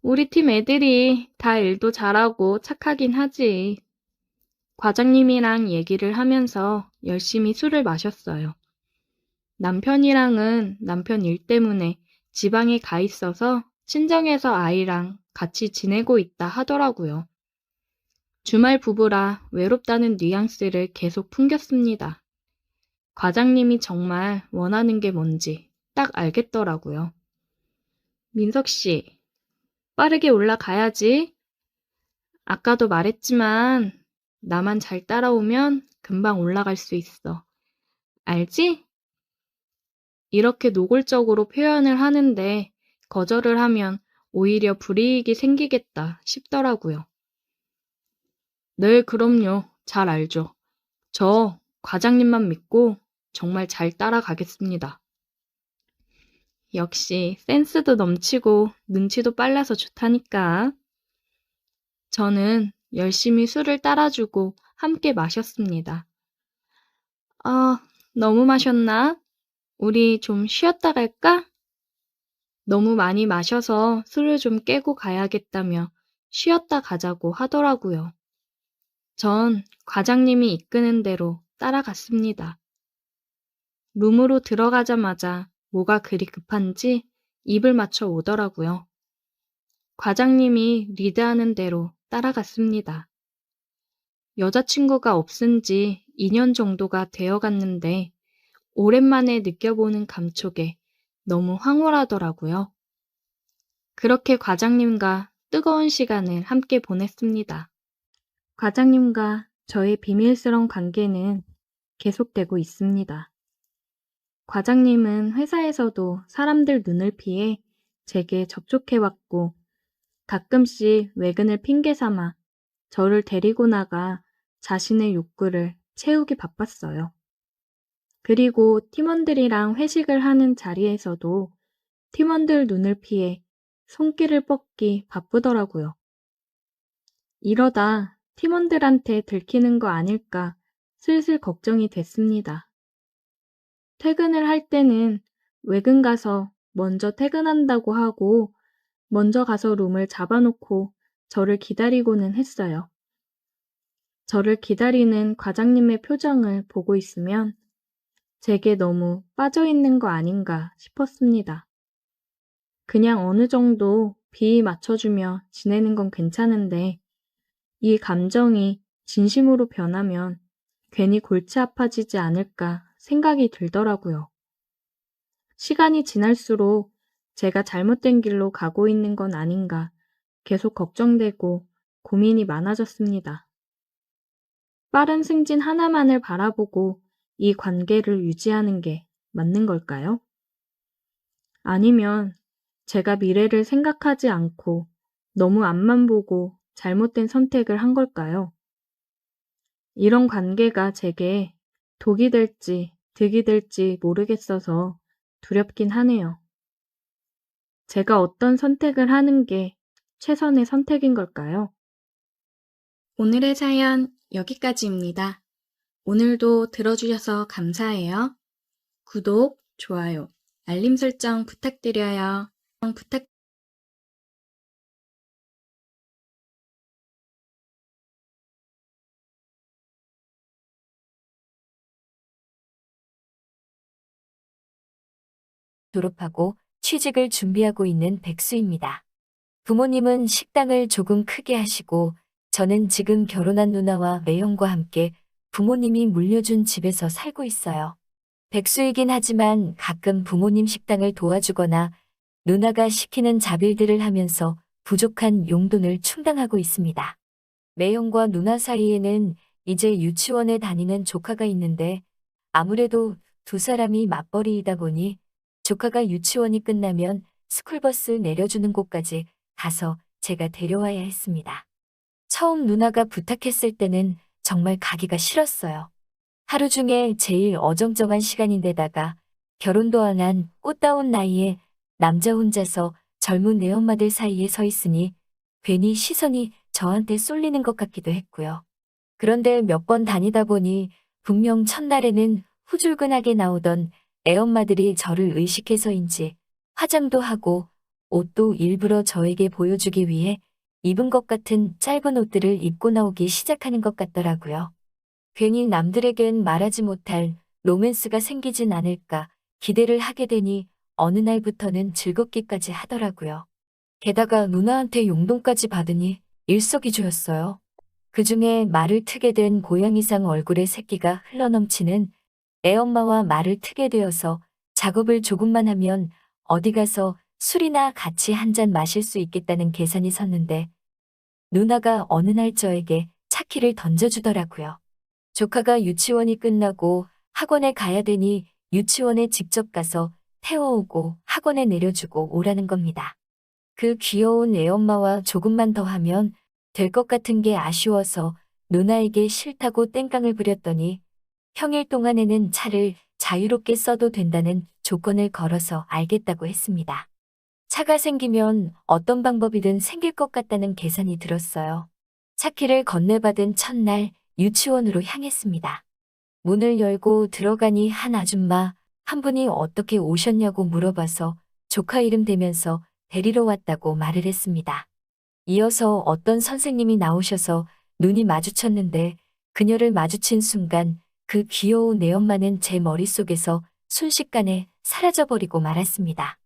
우리 팀 애들이 다 일도 잘하고 착하긴 하지. 과장님이랑 얘기를 하면서 열심히 술을 마셨어요. 남편이랑은 남편 일 때문에 지방에 가 있어서 친정에서 아이랑 같이 지내고 있다 하더라고요. 주말 부부라 외롭다는 뉘앙스를 계속 풍겼습니다. 과장님이 정말 원하는 게 뭔지 딱 알겠더라고요. 민석 씨, 빠르게 올라가야지. 아까도 말했지만 나만 잘 따라오면 금방 올라갈 수 있어. 알지? 이렇게 노골적으로 표현을 하는데 거절을 하면 오히려 불이익이 생기겠다 싶더라고요. 네, 그럼요. 잘 알죠. 저 과장님만 믿고 정말 잘 따라가겠습니다. 역시 센스도 넘치고 눈치도 빨라서 좋다니까. 저는 열심히 술을 따라주고 함께 마셨습니다. 아, 너무 마셨나? 우리 좀 쉬었다 갈까? 너무 많이 마셔서 술을 좀 깨고 가야겠다며 쉬었다 가자고 하더라고요. 전 과장님이 이끄는 대로 따라갔습니다. 룸으로 들어가자마자 뭐가 그리 급한지 입을 맞춰 오더라고요. 과장님이 리드하는 대로 따라갔습니다. 여자친구가 없은 지 2년 정도가 되어 갔는데 오랜만에 느껴보는 감촉에 너무 황홀하더라고요. 그렇게 과장님과 뜨거운 시간을 함께 보냈습니다. 과장님과 저의 비밀스러운 관계는 계속되고 있습니다. 과장님은 회사에서도 사람들 눈을 피해 제게 접촉해왔고 가끔씩 외근을 핑계 삼아 저를 데리고 나가 자신의 욕구를 채우기 바빴어요. 그리고 팀원들이랑 회식을 하는 자리에서도 팀원들 눈을 피해 손길을 뻗기 바쁘더라고요. 이러다 팀원들한테 들키는 거 아닐까 슬슬 걱정이 됐습니다. 퇴근을 할 때는 외근 가서 먼저 퇴근한다고 하고 먼저 가서 룸을 잡아놓고 저를 기다리고는 했어요. 저를 기다리는 과장님의 표정을 보고 있으면 제게 너무 빠져있는 거 아닌가 싶었습니다. 그냥 어느 정도 비위 맞춰주며 지내는 건 괜찮은데 이 감정이 진심으로 변하면 괜히 골치 아파지지 않을까 생각이 들더라고요. 시간이 지날수록 제가 잘못된 길로 가고 있는 건 아닌가 계속 걱정되고 고민이 많아졌습니다. 빠른 승진 하나만을 바라보고 이 관계를 유지하는 게 맞는 걸까요? 아니면 제가 미래를 생각하지 않고 너무 앞만 보고 잘못된 선택을 한 걸까요? 이런 관계가 제게 독이 될지 득이 될지 모르겠어서 두렵긴 하네요. 제가 어떤 선택을 하는 게 최선의 선택인 걸까요? 오늘의 사연 여기까지입니다. 오늘도 들어주셔서 감사해요. 구독, 좋아요, 알림 설정 부탁드려요. 졸업하고 취직을 준비하고 있는 백수입니다. 부모님은 식당을 조금 크게 하시고 저는 지금 결혼한 누나와 매형과 함께 부모님이 물려준 집에서 살고 있어요. 백수이긴 하지만 가끔 부모님 식당을 도와주거나 누나가 시키는 잡일들을 하면서 부족한 용돈을 충당하고 있습니다. 매형과 누나 사이에는 이제 유치원에 다니는 조카가 있는데 아무래도 두 사람이 맞벌이이다 보니 조카가 유치원이 끝나면 스쿨버스 내려주는 곳까지 가서 제가 데려와야 했습니다. 처음 누나가 부탁했을 때는 정말 가기가 싫었어요. 하루 중에 제일 어정쩡한 시간인데다가 결혼도 안 한 꽃다운 나이에 남자 혼자서 젊은 애엄마들 사이에 서 있으니 괜히 시선이 저한테 쏠리는 것 같기도 했고요. 그런데 몇 번 다니다 보니 분명 첫날에는 후줄근하게 나오던 애엄마들이 저를 의식해서인지 화장도 하고 옷도 일부러 저에게 보여주기 위해 입은 것 같은 짧은 옷들을 입고 나오기 시작하는 것 같더라고요. 괜히 남들에겐 말하지 못할 로맨스가 생기진 않을까 기대를 하게 되니 어느 날부터는 즐겁기까지 하더라고요. 게다가 누나한테 용돈까지 받으니 일석이조였어요. 그중에 말을 트게 된 고양이상 얼굴에 새끼가 흘러넘치는 애엄마와 말을 트게 되어서 작업을 조금만 하면 어디 가서 술이나 같이 한 잔 마실 수 있겠다는 계산이 섰는데 누나가 어느 날 저에게 차키를 던져주더라고요. 조카가 유치원이 끝나고 학원에 가야 되니 유치원에 직접 가서 태워오고 학원에 내려주고 오라는 겁니다. 그 귀여운 애엄마와 조금만 더 하면 될 것 같은 게 아쉬워서 누나에게 싫다고 땡깡을 부렸더니 평일 동안에는 차를 자유롭게 써도 된다는 조건을 걸어서 알겠다고 했습니다. 차가 생기면 어떤 방법이든 생길 것 같다는 계산이 들었어요. 차키를 건네받은 첫날 유치원으로 향했습니다. 문을 열고 들어가니 한 아줌마 한 분이 어떻게 오셨냐고 물어봐서 조카 이름 대면서 데리러 왔다고 말을 했습니다. 이어서 어떤 선생님이 나오셔서 눈이 마주쳤는데 그녀를 마주친 순간 그 귀여운 애엄마는 제 머릿속에서 순식간에 사라져버리고 말았습니다.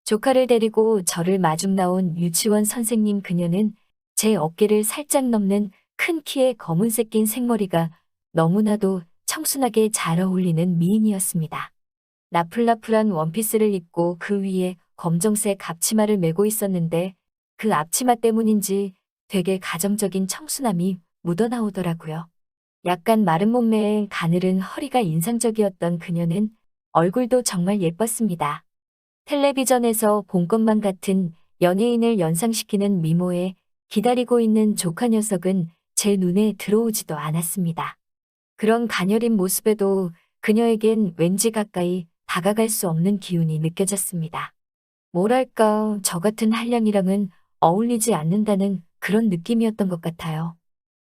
조카를 데리고 저를 마중 나온 유치원 선생님 그녀는 제 어깨를 살짝 넘는 큰 키에 검은색 긴 생머리가 너무나도 청순하게 잘 어울리는 미인이었습니다. 나풀나풀한 원피스를 입고 그 위에 검정색 앞치마를 메고 있었는데 그 앞치마 때문인지 되게 가정적인 청순함이 묻어나오더라고요. 약간 마른 몸매에 가늘은 허리가 인상적이었던 그녀는 얼굴도 정말 예뻤습니다. 텔레비전에서 본 것만 같은 연예인을 연상시키는 미모에 기다리고 있는 조카 녀석은 제 눈에 들어오지도 않았습니다. 그런 가녀린 모습에도 그녀에겐 왠지 가까이 다가갈 수 없는 기운이 느껴졌습니다. 뭐랄까, 저 같은 한량이랑은 어울리지 않는다는 그런 느낌이었던 것 같아요.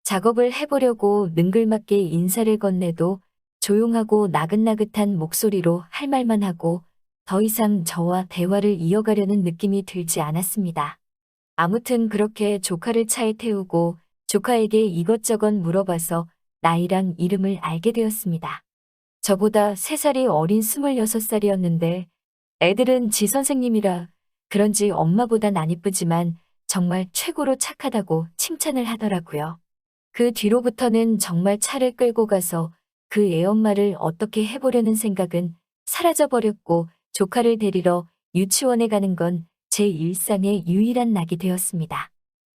작업을 해보려고 능글맞게 인사를 건네도 조용하고 나긋나긋한 목소리로 할 말만 하고 더 이상 저와 대화를 이어가려는 느낌이 들지 않았습니다. 아무튼 그렇게 조카를 차에 태우고 조카에게 이것저것 물어봐서 나이랑 이름을 알게 되었습니다. 저보다 3살이 어린 26살이었는데 애들은 지 선생님이라 그런지 엄마보단 안 이쁘지만 정말 최고로 착하다고 칭찬을 하더라고요. 그 뒤로부터는 정말 차를 끌고 가서 그 애엄마를 어떻게 해보려는 생각은 사라져버렸고 조카를 데리러 유치원에 가는 건 제 일상의 유일한 낙이 되었습니다.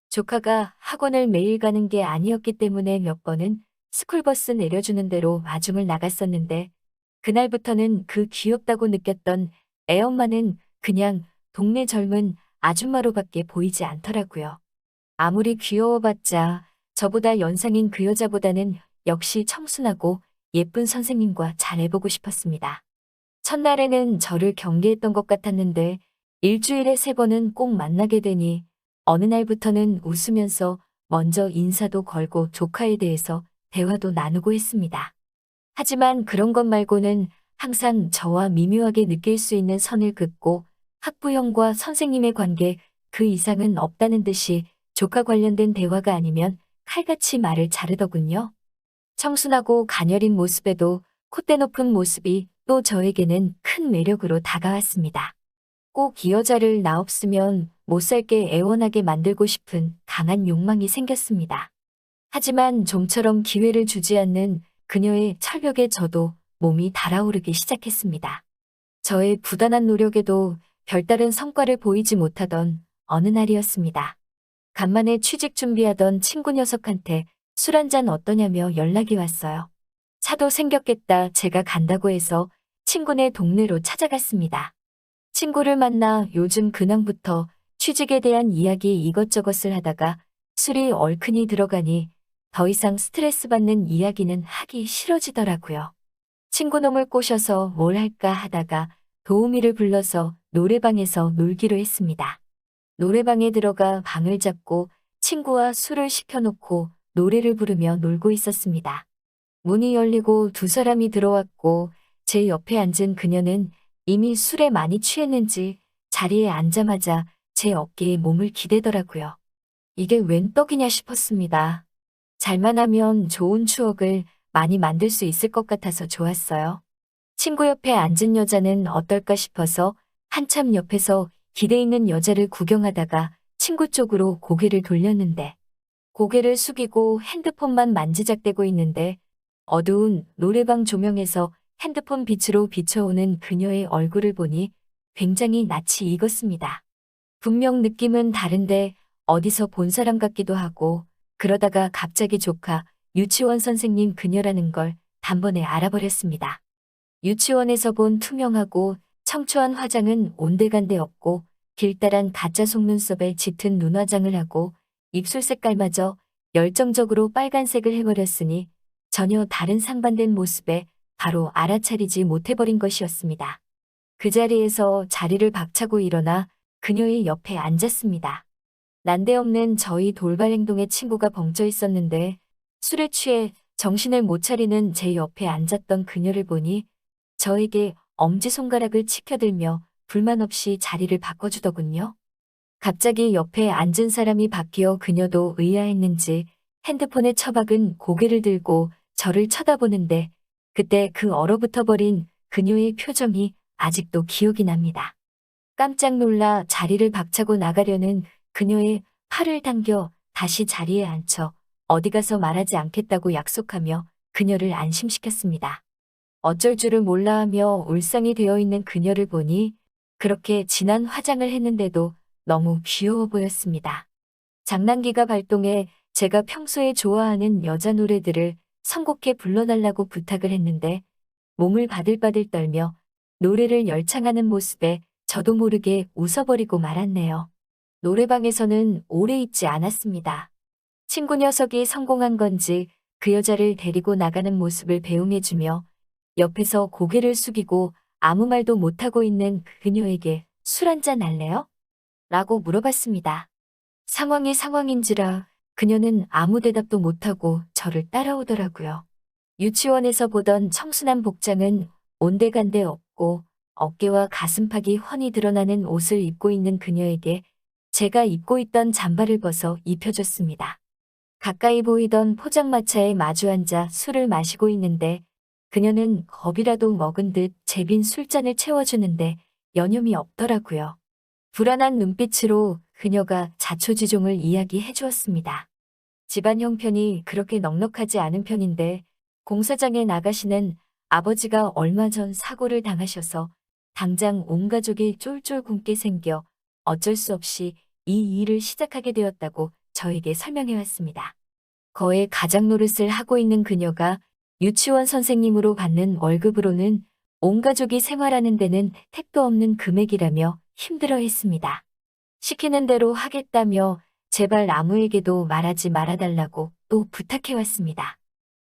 조카가 학원을 매일 가는 게 아니었기 때문에 몇 번은 스쿨버스 내려주는 대로 마중을 나갔었는데 그날부터는 그 귀엽다고 느꼈던 애엄마는 그냥 동네 젊은 아줌마로밖에 보이지 않더라고요. 아무리 귀여워봤자 저보다 연상인 그 여자보다는 역시 청순하고 예쁜 선생님과 잘해보고 싶었습니다. 첫날에는 저를 경계했던 것 같았는데 일주일에 3번은 꼭 만나게 되니 어느 날부터는 웃으면서 먼저 인사도 걸고 조카에 대해서 대화도 나누고 했습니다. 하지만 그런 것 말고는 항상 저와 미묘하게 느낄 수 있는 선을 긋고 학부형과 선생님의 관계 그 이상은 없다는 듯이 조카 관련된 대화가 아니면 칼같이 말을 자르더군요. 청순하고 가녀린 모습에도 콧대 높은 모습이 또 저에게는 큰 매력으로 다가왔습니다. 꼭 이 여자를 나 없으면 못 살게 애원하게 만들고 싶은 강한 욕망이 생겼습니다. 하지만 좀처럼 기회를 주지 않는 그녀의 철벽에 저도 몸이 달아오르기 시작했습니다. 저의 부단한 노력에도 별다른 성과를 보이지 못하던 어느 날이었습니다. 간만에 취직 준비하던 친구 녀석한테 술 한잔 어떠냐며 연락이 왔어요. 차도 생겼겠다 제가 간다고 해서 친구네 동네로 찾아갔습니다. 친구를 만나 요즘 근황부터 취직에 대한 이야기 이것저것을 하다가 술이 얼큰이 들어가니 더 이상 스트레스 받는 이야기는 하기 싫어지더라고요. 친구놈을 꼬셔서 뭘 할까 하다가 도우미를 불러서 노래방에서 놀기로 했습니다. 노래방에 들어가 방을 잡고 친구와 술을 시켜놓고 노래를 부르며 놀고 있었습니다. 문이 열리고 두 사람이 들어왔고 제 옆에 앉은 그녀는 이미 술에 많이 취했는지 자리에 앉자마자 제 어깨에 몸을 기대더라고요. 이게 웬 떡이냐 싶었습니다. 잘만 하면 좋은 추억을 많이 만들 수 있을 것 같아서 좋았어요. 친구 옆에 앉은 여자는 어떨까 싶어서 한참 옆에서 기대 있는 여자를 구경하다가 친구 쪽으로 고개를 돌렸는데 고개를 숙이고 핸드폰만 만지작대고 있는데 어두운 노래방 조명에서 핸드폰 빛으로 비춰오는 그녀의 얼굴을 보니 굉장히 낯이 익었습니다. 분명 느낌은 다른데 어디서 본 사람 같기도 하고 그러다가 갑자기 조카 유치원 선생님 그녀라는 걸 단번에 알아버렸습니다. 유치원에서 본 투명하고 청초한 화장은 온데간데 없고 길다란 가짜 속눈썹에 짙은 눈화장을 하고 입술 색깔마저 열정적으로 빨간색을 해버렸으니 전혀 다른 상반된 모습에 바로 알아차리지 못해버린 것이었습니다. 그 자리에서 자리를 박차고 일어나 그녀의 옆에 앉았습니다. 난데없는 저희 돌발 행동에 친구가 벙쪄 있었는데 술에 취해 정신을 못 차리는 제 옆에 앉았던 그녀를 보니 저에게 엄지손가락을 치켜들며 불만 없이 자리를 바꿔주더군요. 갑자기 옆에 앉은 사람이 바뀌어 그녀도 의아했는지 핸드폰에 처박은 고개를 들고 저를 쳐다보는데 그때 그 얼어붙어버린 그녀의 표정이 아직도 기억이 납니다. 깜짝 놀라 자리를 박차고 나가려는 그녀의 팔을 당겨 다시 자리에 앉혀 어디 가서 말하지 않겠다고 약속하며 그녀를 안심시켰습니다. 어쩔 줄을 몰라 하며 울상이 되어 있는 그녀를 보니 그렇게 진한 화장을 했는데도 너무 귀여워 보였습니다. 장난기가 발동해 제가 평소에 좋아하는 여자 노래들을 선곡해 불러달라고 부탁을 했는데 몸을 바들바들 떨며 노래를 열창하는 모습에 저도 모르게 웃어버리고 말았네요. 노래방에서는 오래 있지 않았습니다. 친구 녀석이 성공한 건지 그 여자를 데리고 나가는 모습을 배웅해주며 옆에서 고개를 숙이고 아무 말도 못하고 있는 그녀에게 술 한잔 할래요? 라고 물어봤습니다. 상황이 상황인지라 그녀는 아무 대답도 못하고 저를 따라오더라고요. 유치원에서 보던 청순한 복장은 온데간데 없고 어깨와 가슴팍이 훤히 드러나는 옷을 입고 있는 그녀에게 제가 입고 있던 잠바를 벗어 입혀줬습니다. 가까이 보이던 포장마차에 마주 앉아 술을 마시고 있는데 그녀는 겁이라도 먹은 듯 제 빈 술잔을 채워주는데 여념이 없더라고요. 불안한 눈빛으로 그녀가 자초지종을 이야기해 주었습니다. 집안 형편이 그렇게 넉넉하지 않은 편인데 공사장에 나가시는 아버지가 얼마 전 사고를 당하셔서 당장 온 가족이 쫄쫄 굶게 생겨 어쩔 수 없이 이 일을 시작하게 되었다고 저에게 설명해 왔습니다. 거의 가장 노릇을 하고 있는 그녀가 유치원 선생님으로 받는 월급으로는 온 가족이 생활하는 데는 택도 없는 금액이라며 힘들어했습니다. 시키는 대로 하겠다며 제발 아무에게도 말하지 말아달라고 또 부탁해왔습니다.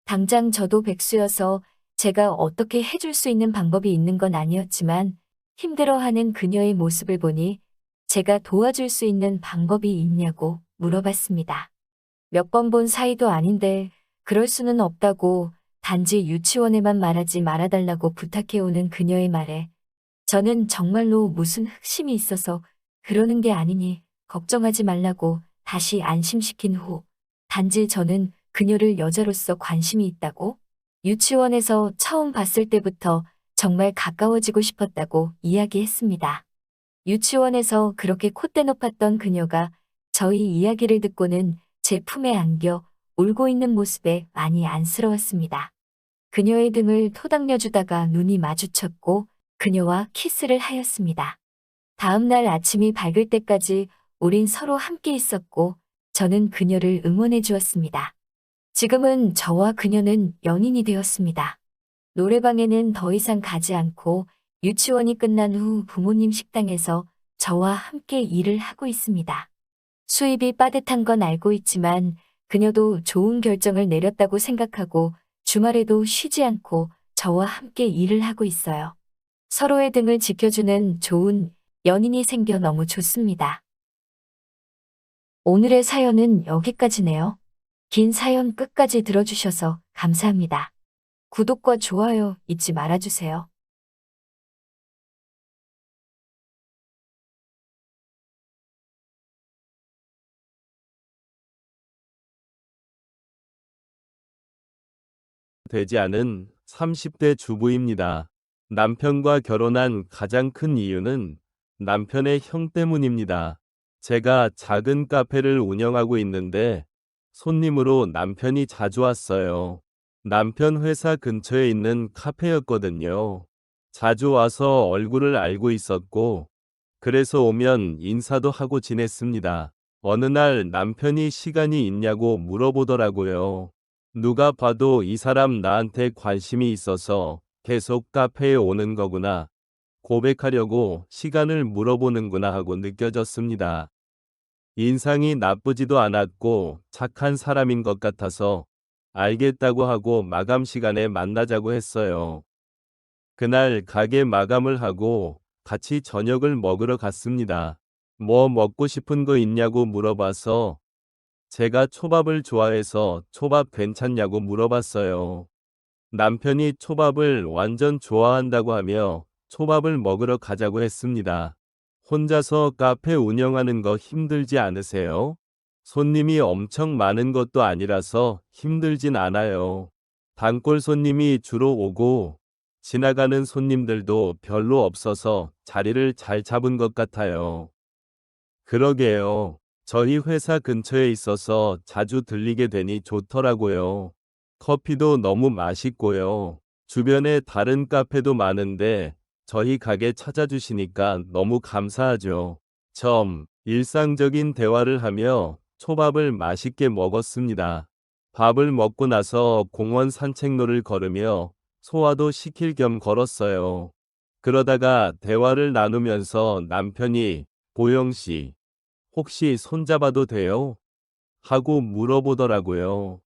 당장 저도 백수여서 제가 어떻게 해줄 수 있는 방법이 있는 건 아니었지만 힘들어하는 그녀의 모습을 보니 제가 도와줄 수 있는 방법이 있냐고 물어봤습니다. 몇 번 본 사이도 아닌데 그럴 수는 없다고 단지 유치원에만 말하지 말아달라고 부탁해오는 그녀의 말에 저는 정말로 무슨 흑심이 있어서 그러는 게 아니니 걱정하지 말라고 다시 안심시킨 후 단지 저는 그녀를 여자로서 관심이 있다고 유치원에서 처음 봤을 때부터 정말 가까워지고 싶었다고 이야기했습니다. 유치원에서 그렇게 콧대 높았던 그녀가 저희 이야기를 듣고는 제 품에 안겨 울고 있는 모습에 많이 안쓰러웠습니다. 그녀의 등을 토닥여주다가 눈이 마주쳤고 그녀와 키스를 하였습니다. 다음 날 아침이 밝을 때까지 우린 서로 함께 있었고 저는 그녀를 응원해 주었습니다. 지금은 저와 그녀는 연인이 되었습니다. 노래방에는 더 이상 가지 않고 유치원이 끝난 후 부모님 식당에서 저와 함께 일을 하고 있습니다. 수입이 빠듯한 건 알고 있지만 그녀도 좋은 결정을 내렸다고 생각하고 주말에도 쉬지 않고 저와 함께 일을 하고 있어요. 서로의 등을 지켜주는 좋은 연인이 생겨 너무 좋습니다. 오늘의 사연은 여기까지네요. 긴 사연 끝까지 들어주셔서 감사합니다. 구독과 좋아요 잊지 말아주세요. 되지 않은 30대 주부입니다. 남편과 결혼한 가장 큰 이유는 남편의 형 때문입니다. 제가 작은 카페를 운영하고 있는데 손님으로 남편이 자주 왔어요. 남편 회사 근처에 있는 카페였거든요. 자주 와서 얼굴을 알고 있었고, 그래서 오면 인사도 하고 지냈습니다. 어느 날 남편이 시간이 있냐고 물어보더라고요. 누가 봐도 이 사람 나한테 관심이 있어서 계속 카페에 오는 거구나. 고백하려고 시간을 물어보는구나 하고 느껴졌습니다. 인상이 나쁘지도 않았고 착한 사람인 것 같아서 알겠다고 하고 마감 시간에 만나자고 했어요. 그날 가게 마감을 하고 같이 저녁을 먹으러 갔습니다. 뭐 먹고 싶은 거 있냐고 물어봐서 제가 초밥을 좋아해서 초밥 괜찮냐고 물어봤어요. 남편이 초밥을 완전 좋아한다고 하며 초밥을 먹으러 가자고 했습니다. 혼자서 카페 운영하는 거 힘들지 않으세요? 손님이 엄청 많은 것도 아니라서 힘들진 않아요. 단골 손님이 주로 오고 지나가는 손님들도 별로 없어서 자리를 잘 잡은 것 같아요. 그러게요. 저희 회사 근처에 있어서 자주 들리게 되니 좋더라고요. 커피도 너무 맛있고요. 주변에 다른 카페도 많은데 저희 가게 찾아주시니까 너무 감사하죠. 일상적인 대화를 하며 초밥을 맛있게 먹었습니다. 밥을 먹고 나서 공원 산책로를 걸으며 소화도 시킬 겸 걸었어요. 그러다가 대화를 나누면서 남편이 보영 씨, 혹시 손잡아도 돼요? 하고 물어보더라고요.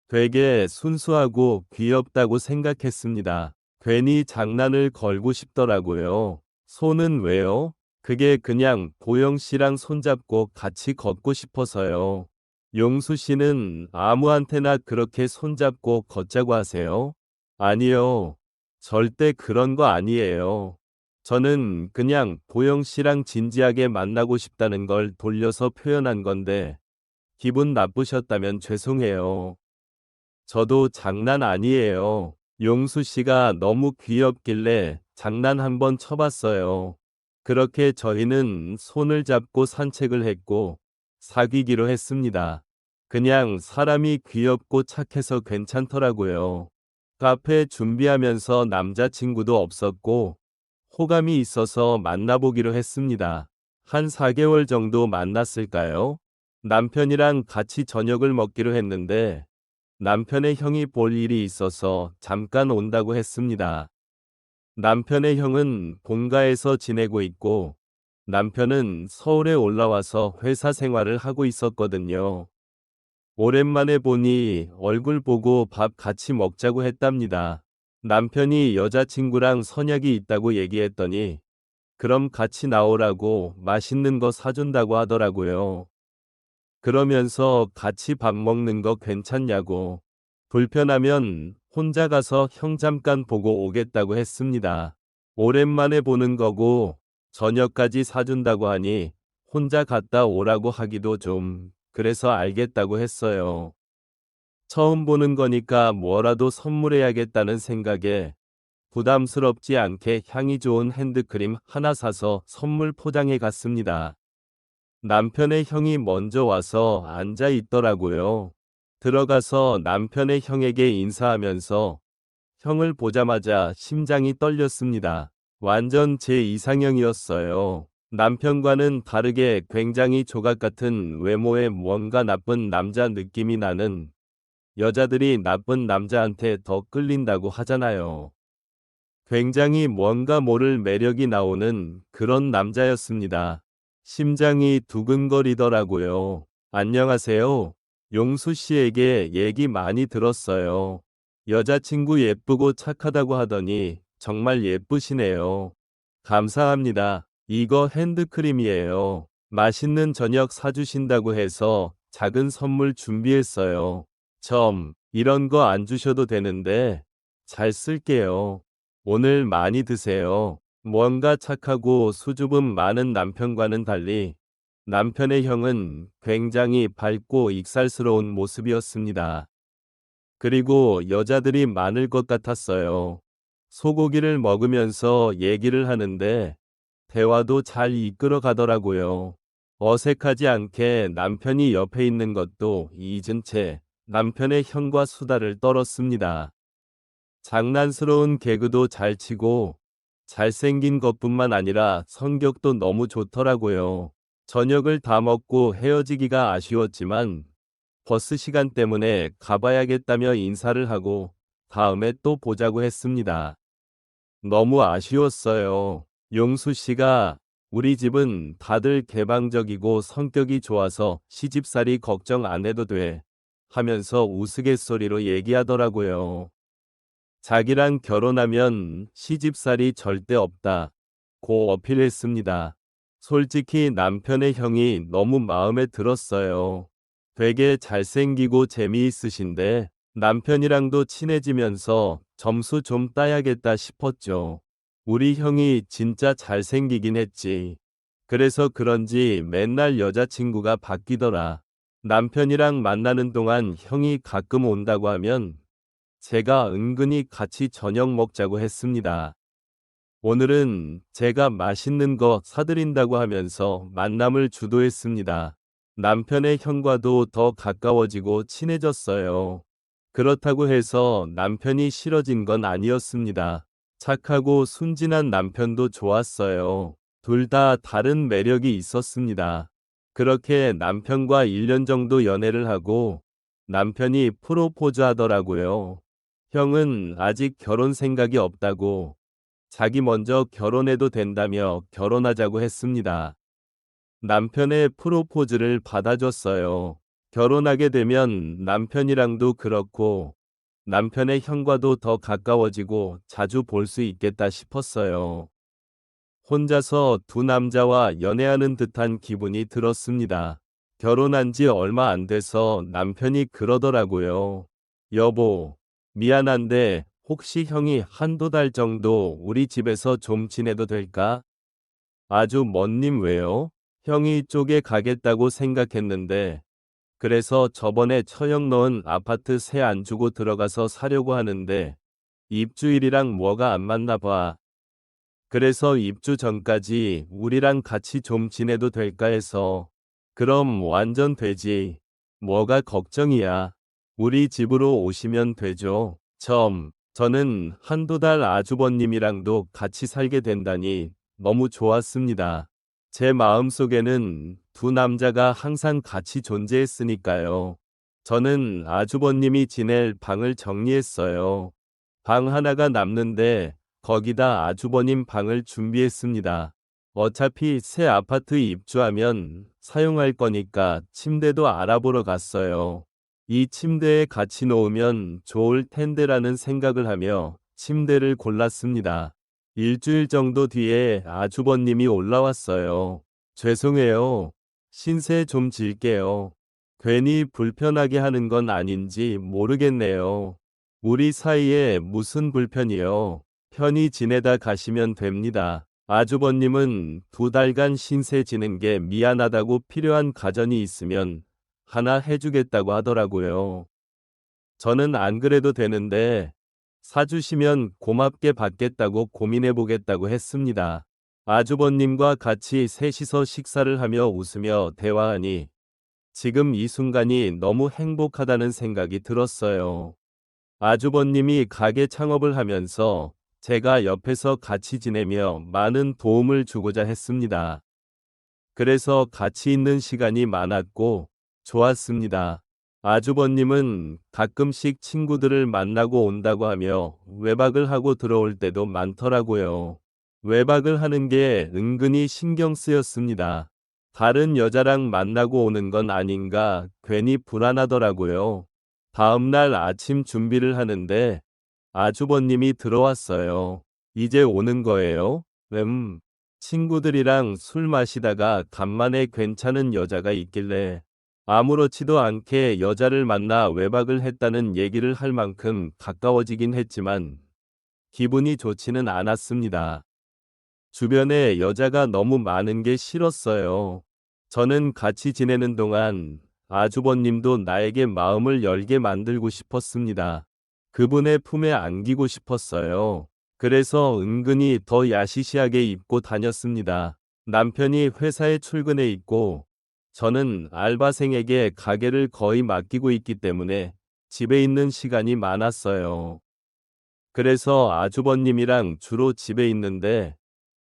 되게 순수하고 귀엽다고 생각했습니다. 괜히 장난을 걸고 싶더라고요. 손은 왜요? 그게 그냥 보영 씨랑 손잡고 같이 걷고 싶어서요. 용수 씨는 아무한테나 그렇게 손잡고 걷자고 하세요? 아니요. 절대 그런 거 아니에요. 저는 그냥 보영 씨랑 진지하게 만나고 싶다는 걸 돌려서 표현한 건데, 기분 나쁘셨다면 죄송해요. 저도 장난 아니에요. 용수 씨가 너무 귀엽길래 장난 한번 쳐봤어요. 그렇게 저희는 손을 잡고 산책을 했고, 사귀기로 했습니다. 그냥 사람이 귀엽고 착해서 괜찮더라고요. 카페 준비하면서 남자친구도 없었고, 호감이 있어서 만나보기로 했습니다. 한 4개월 정도 만났을까요? 남편이랑 같이 저녁을 먹기로 했는데 남편의 형이 볼 일이 있어서 잠깐 온다고 했습니다. 남편의 형은 본가에서 지내고 있고 남편은 서울에 올라와서 회사 생활을 하고 있었거든요. 오랜만에 보니 얼굴 보고 밥 같이 먹자고 했답니다. 남편이 여자친구랑 선약이 있다고 얘기했더니 그럼 같이 나오라고 맛있는 거 사준다고 하더라고요. 그러면서 같이 밥 먹는 거 괜찮냐고. 불편하면 혼자 가서 형 잠깐 보고 오겠다고 했습니다. 오랜만에 보는 거고 저녁까지 사준다고 하니 혼자 갔다 오라고 하기도 좀 그래서 알겠다고 했어요. 처음 보는 거니까 뭐라도 선물해야겠다는 생각에 부담스럽지 않게 향이 좋은 핸드크림 하나 사서 선물 포장해 갔습니다. 남편의 형이 먼저 와서 앉아 있더라고요. 들어가서 남편의 형에게 인사하면서 형을 보자마자 심장이 떨렸습니다. 완전 제 이상형이었어요. 남편과는 다르게 굉장히 조각 같은 외모에 뭔가 나쁜 남자 느낌이 나는, 여자들이 나쁜 남자한테 더 끌린다고 하잖아요. 굉장히 뭔가 모를 매력이 나오는 그런 남자였습니다. 심장이 두근거리더라고요. 안녕하세요. 용수 씨에게 얘기 많이 들었어요. 여자친구 예쁘고 착하다고 하더니 정말 예쁘시네요. 감사합니다. 이거 핸드크림이에요. 맛있는 저녁 사주신다고 해서 작은 선물 준비했어요. 이런 거 안 주셔도 되는데 잘 쓸게요. 오늘 많이 드세요. 뭔가 착하고 수줍음 많은 남편과는 달리 남편의 형은 굉장히 밝고 익살스러운 모습이었습니다. 그리고 여자들이 많을 것 같았어요. 소고기를 먹으면서 얘기를 하는데 대화도 잘 이끌어 가더라고요. 어색하지 않게 남편이 옆에 있는 것도 잊은 채 남편의 형과 수다를 떨었습니다. 장난스러운 개그도 잘 치고 잘생긴 것뿐만 아니라 성격도 너무 좋더라고요. 저녁을 다 먹고 헤어지기가 아쉬웠지만 버스 시간 때문에 가봐야겠다며 인사를 하고 다음에 또 보자고 했습니다. 너무 아쉬웠어요. 용수 씨가 우리 집은 다들 개방적이고 성격이 좋아서 시집살이 걱정 안 해도 돼 하면서 우스갯소리로 얘기하더라고요. 자기랑 결혼하면 시집살이 절대 없다 고 어필했습니다. 솔직히 남편의 형이 너무 마음에 들었어요. 되게 잘생기고 재미있으신데 남편이랑도 친해지면서 점수 좀 따야겠다 싶었죠. 우리 형이 진짜 잘생기긴 했지. 그래서 그런지 맨날 여자친구가 바뀌더라. 남편이랑 만나는 동안 형이 가끔 온다고 하면 제가 은근히 같이 저녁 먹자고 했습니다. 오늘은 제가 맛있는 거 사드린다고 하면서 만남을 주도했습니다. 남편의 형과도 더 가까워지고 친해졌어요. 그렇다고 해서 남편이 싫어진 건 아니었습니다. 착하고 순진한 남편도 좋았어요. 둘 다 다른 매력이 있었습니다. 그렇게 남편과 1년 정도 연애를 하고 남편이 프로포즈 하더라고요. 형은 아직 결혼 생각이 없다고 자기 먼저 결혼해도 된다며 결혼하자고 했습니다. 남편의 프로포즈를 받아줬어요. 결혼하게 되면 남편이랑도 그렇고 남편의 형과도 더 가까워지고 자주 볼 수 있겠다 싶었어요. 혼자서 두 남자와 연애하는 듯한 기분이 들었습니다. 결혼한 지 얼마 안 돼서 남편이 그러더라고요. 여보, 미안한데 혹시 형이 한두 달 정도 우리 집에서 좀 지내도 될까? 아주 먼님 왜요? 형이 쪽에 가겠다고 생각했는데 그래서 저번에 처형 넣은 아파트 세 안 주고 들어가서 사려고 하는데 입주일이랑 뭐가 안 맞나 봐. 그래서 입주 전까지 우리랑 같이 좀 지내도 될까 해서. 그럼 완전 되지. 뭐가 걱정이야. 우리 집으로 오시면 되죠. 저는 한두 달 아주버님이랑도 같이 살게 된다니 너무 좋았습니다. 제 마음속에는 두 남자가 항상 같이 존재했으니까요. 저는 아주버님이 지낼 방을 정리했어요. 방 하나가 남는데 거기다 아주버님 방을 준비했습니다. 어차피 새 아파트 입주하면 사용할 거니까 침대도 알아보러 갔어요. 이 침대에 같이 놓으면 좋을 텐데라는 생각을 하며 침대를 골랐습니다. 일주일 정도 뒤에 아주버님이 올라왔어요. 죄송해요. 신세 좀 질게요. 괜히 불편하게 하는 건 아닌지 모르겠네요. 우리 사이에 무슨 불편이요? 편히 지내다 가시면 됩니다. 아주버님은 2달간 신세 지는 게 미안하다고 필요한 가전이 있으면 하나 해주겠다고 하더라고요. 저는 안 그래도 되는데 사주시면 고맙게 받겠다고 고민해보겠다고 했습니다. 아주버님과 같이 셋이서 식사를 하며 웃으며 대화하니 지금 이 순간이 너무 행복하다는 생각이 들었어요. 아주버님이 가게 창업을 하면서 제가 옆에서 같이 지내며 많은 도움을 주고자 했습니다. 그래서 같이 있는 시간이 많았고 좋았습니다. 아주버님은 가끔씩 친구들을 만나고 온다고 하며 외박을 하고 들어올 때도 많더라고요. 외박을 하는 게 은근히 신경 쓰였습니다. 다른 여자랑 만나고 오는 건 아닌가 괜히 불안하더라고요. 다음날 아침 준비를 하는데 아주버님이 들어왔어요. 이제 오는 거예요? 친구들이랑 술 마시다가 간만에 괜찮은 여자가 있길래 아무렇지도 않게 여자를 만나 외박을 했다는 얘기를 할 만큼 가까워지긴 했지만 기분이 좋지는 않았습니다. 주변에 여자가 너무 많은 게 싫었어요. 저는 같이 지내는 동안 아주버님도 나에게 마음을 열게 만들고 싶었습니다. 그분의 품에 안기고 싶었어요. 그래서 은근히 더 야시시하게 입고 다녔습니다. 남편이 회사에 출근해 있고 저는 알바생에게 가게를 거의 맡기고 있기 때문에 집에 있는 시간이 많았어요. 그래서 아주버님이랑 주로 집에 있는데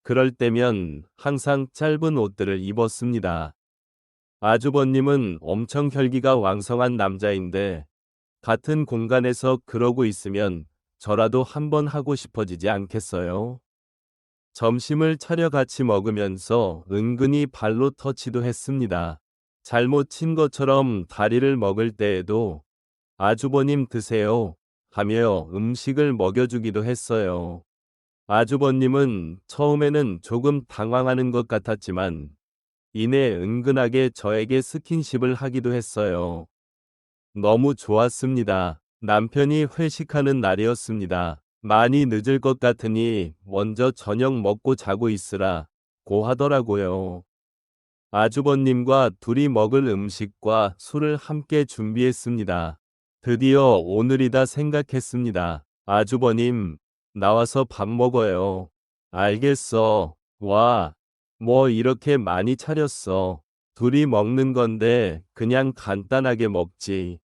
그럴 때면 항상 짧은 옷들을 입었습니다. 아주버님은 엄청 혈기가 왕성한 남자인데 같은 공간에서 그러고 있으면 저라도 한번 하고 싶어지지 않겠어요? 점심을 차려 같이 먹으면서 은근히 발로 터치도 했습니다. 잘못 친 것처럼 다리를 먹을 때에도 아주버님 드세요 하며 음식을 먹여주기도 했어요. 아주버님은 처음에는 조금 당황하는 것 같았지만 이내 은근하게 저에게 스킨십을 하기도 했어요. 너무 좋았습니다. 남편이 회식하는 날이었습니다. 많이 늦을 것 같으니 먼저 저녁 먹고 자고 있으라 고 하더라고요. 아주버님과 둘이 먹을 음식과 술을 함께 준비했습니다. 드디어 오늘이다 생각했습니다. 아주버님, 나와서 밥 먹어요. 알겠어. 와, 뭐 이렇게 많이 차렸어. 둘이 먹는 건데 그냥 간단하게 먹지.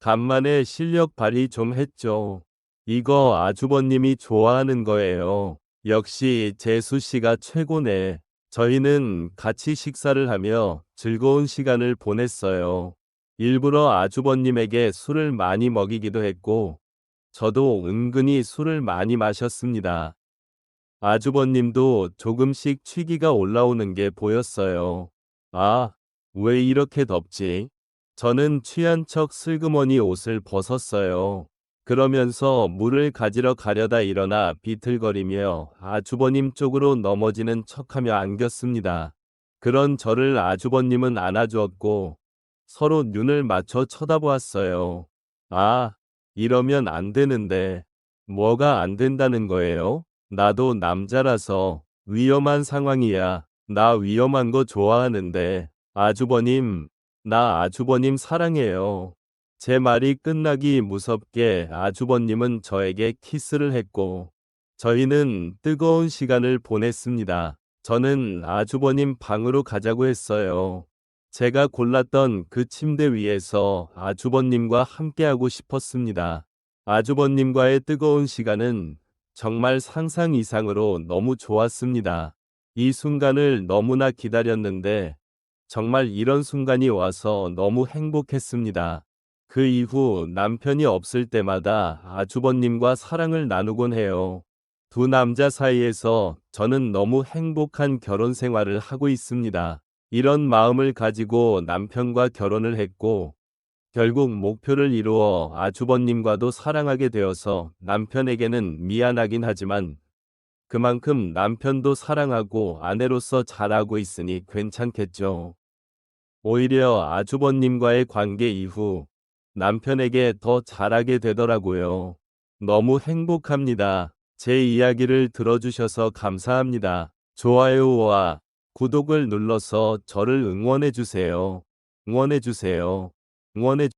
간만에 실력 발휘 좀 했죠. 이거 아주버님이 좋아하는 거예요. 역시 재수 씨가 최고네. 저희는 같이 식사를 하며 즐거운 시간을 보냈어요. 일부러 아주버님에게 술을 많이 먹이기도 했고, 저도 은근히 술을 많이 마셨습니다. 아주버님도 조금씩 취기가 올라오는 게 보였어요. 아, 왜 이렇게 덥지? 저는 취한 척 슬그머니 옷을 벗었어요. 그러면서 물을 가지러 가려다 일어나 비틀거리며 아주버님 쪽으로 넘어지는 척하며 안겼습니다. 그런 저를 아주버님은 안아주었고 서로 눈을 맞춰 쳐다보았어요. 아, 이러면 안 되는데. 뭐가 안 된다는 거예요? 나도 남자라서 위험한 상황이야. 나 위험한 거 좋아하는데. 아주버님, 나 아주버님 사랑해요. 제 말이 끝나기 무섭게 아주버님은 저에게 키스를 했고, 저희는 뜨거운 시간을 보냈습니다. 저는 아주버님 방으로 가자고 했어요. 제가 골랐던 그 침대 위에서 아주버님과 함께하고 싶었습니다. 아주버님과의 뜨거운 시간은 정말 상상 이상으로 너무 좋았습니다. 이 순간을 너무나 기다렸는데 정말 이런 순간이 와서 너무 행복했습니다. 그 이후 남편이 없을 때마다 아주버님과 사랑을 나누곤 해요. 두 남자 사이에서 저는 너무 행복한 결혼 생활을 하고 있습니다. 이런 마음을 가지고 남편과 결혼을 했고, 결국 목표를 이루어 아주버님과도 사랑하게 되어서 남편에게는 미안하긴 하지만 그만큼 남편도 사랑하고 아내로서 잘하고 있으니 괜찮겠죠. 오히려 아주버님과의 관계 이후 남편에게 더 잘하게 되더라고요. 너무 행복합니다. 제 이야기를 들어주셔서 감사합니다. 좋아요와 구독을 눌러서 저를 응원해주세요. 응원해주세요. 응원해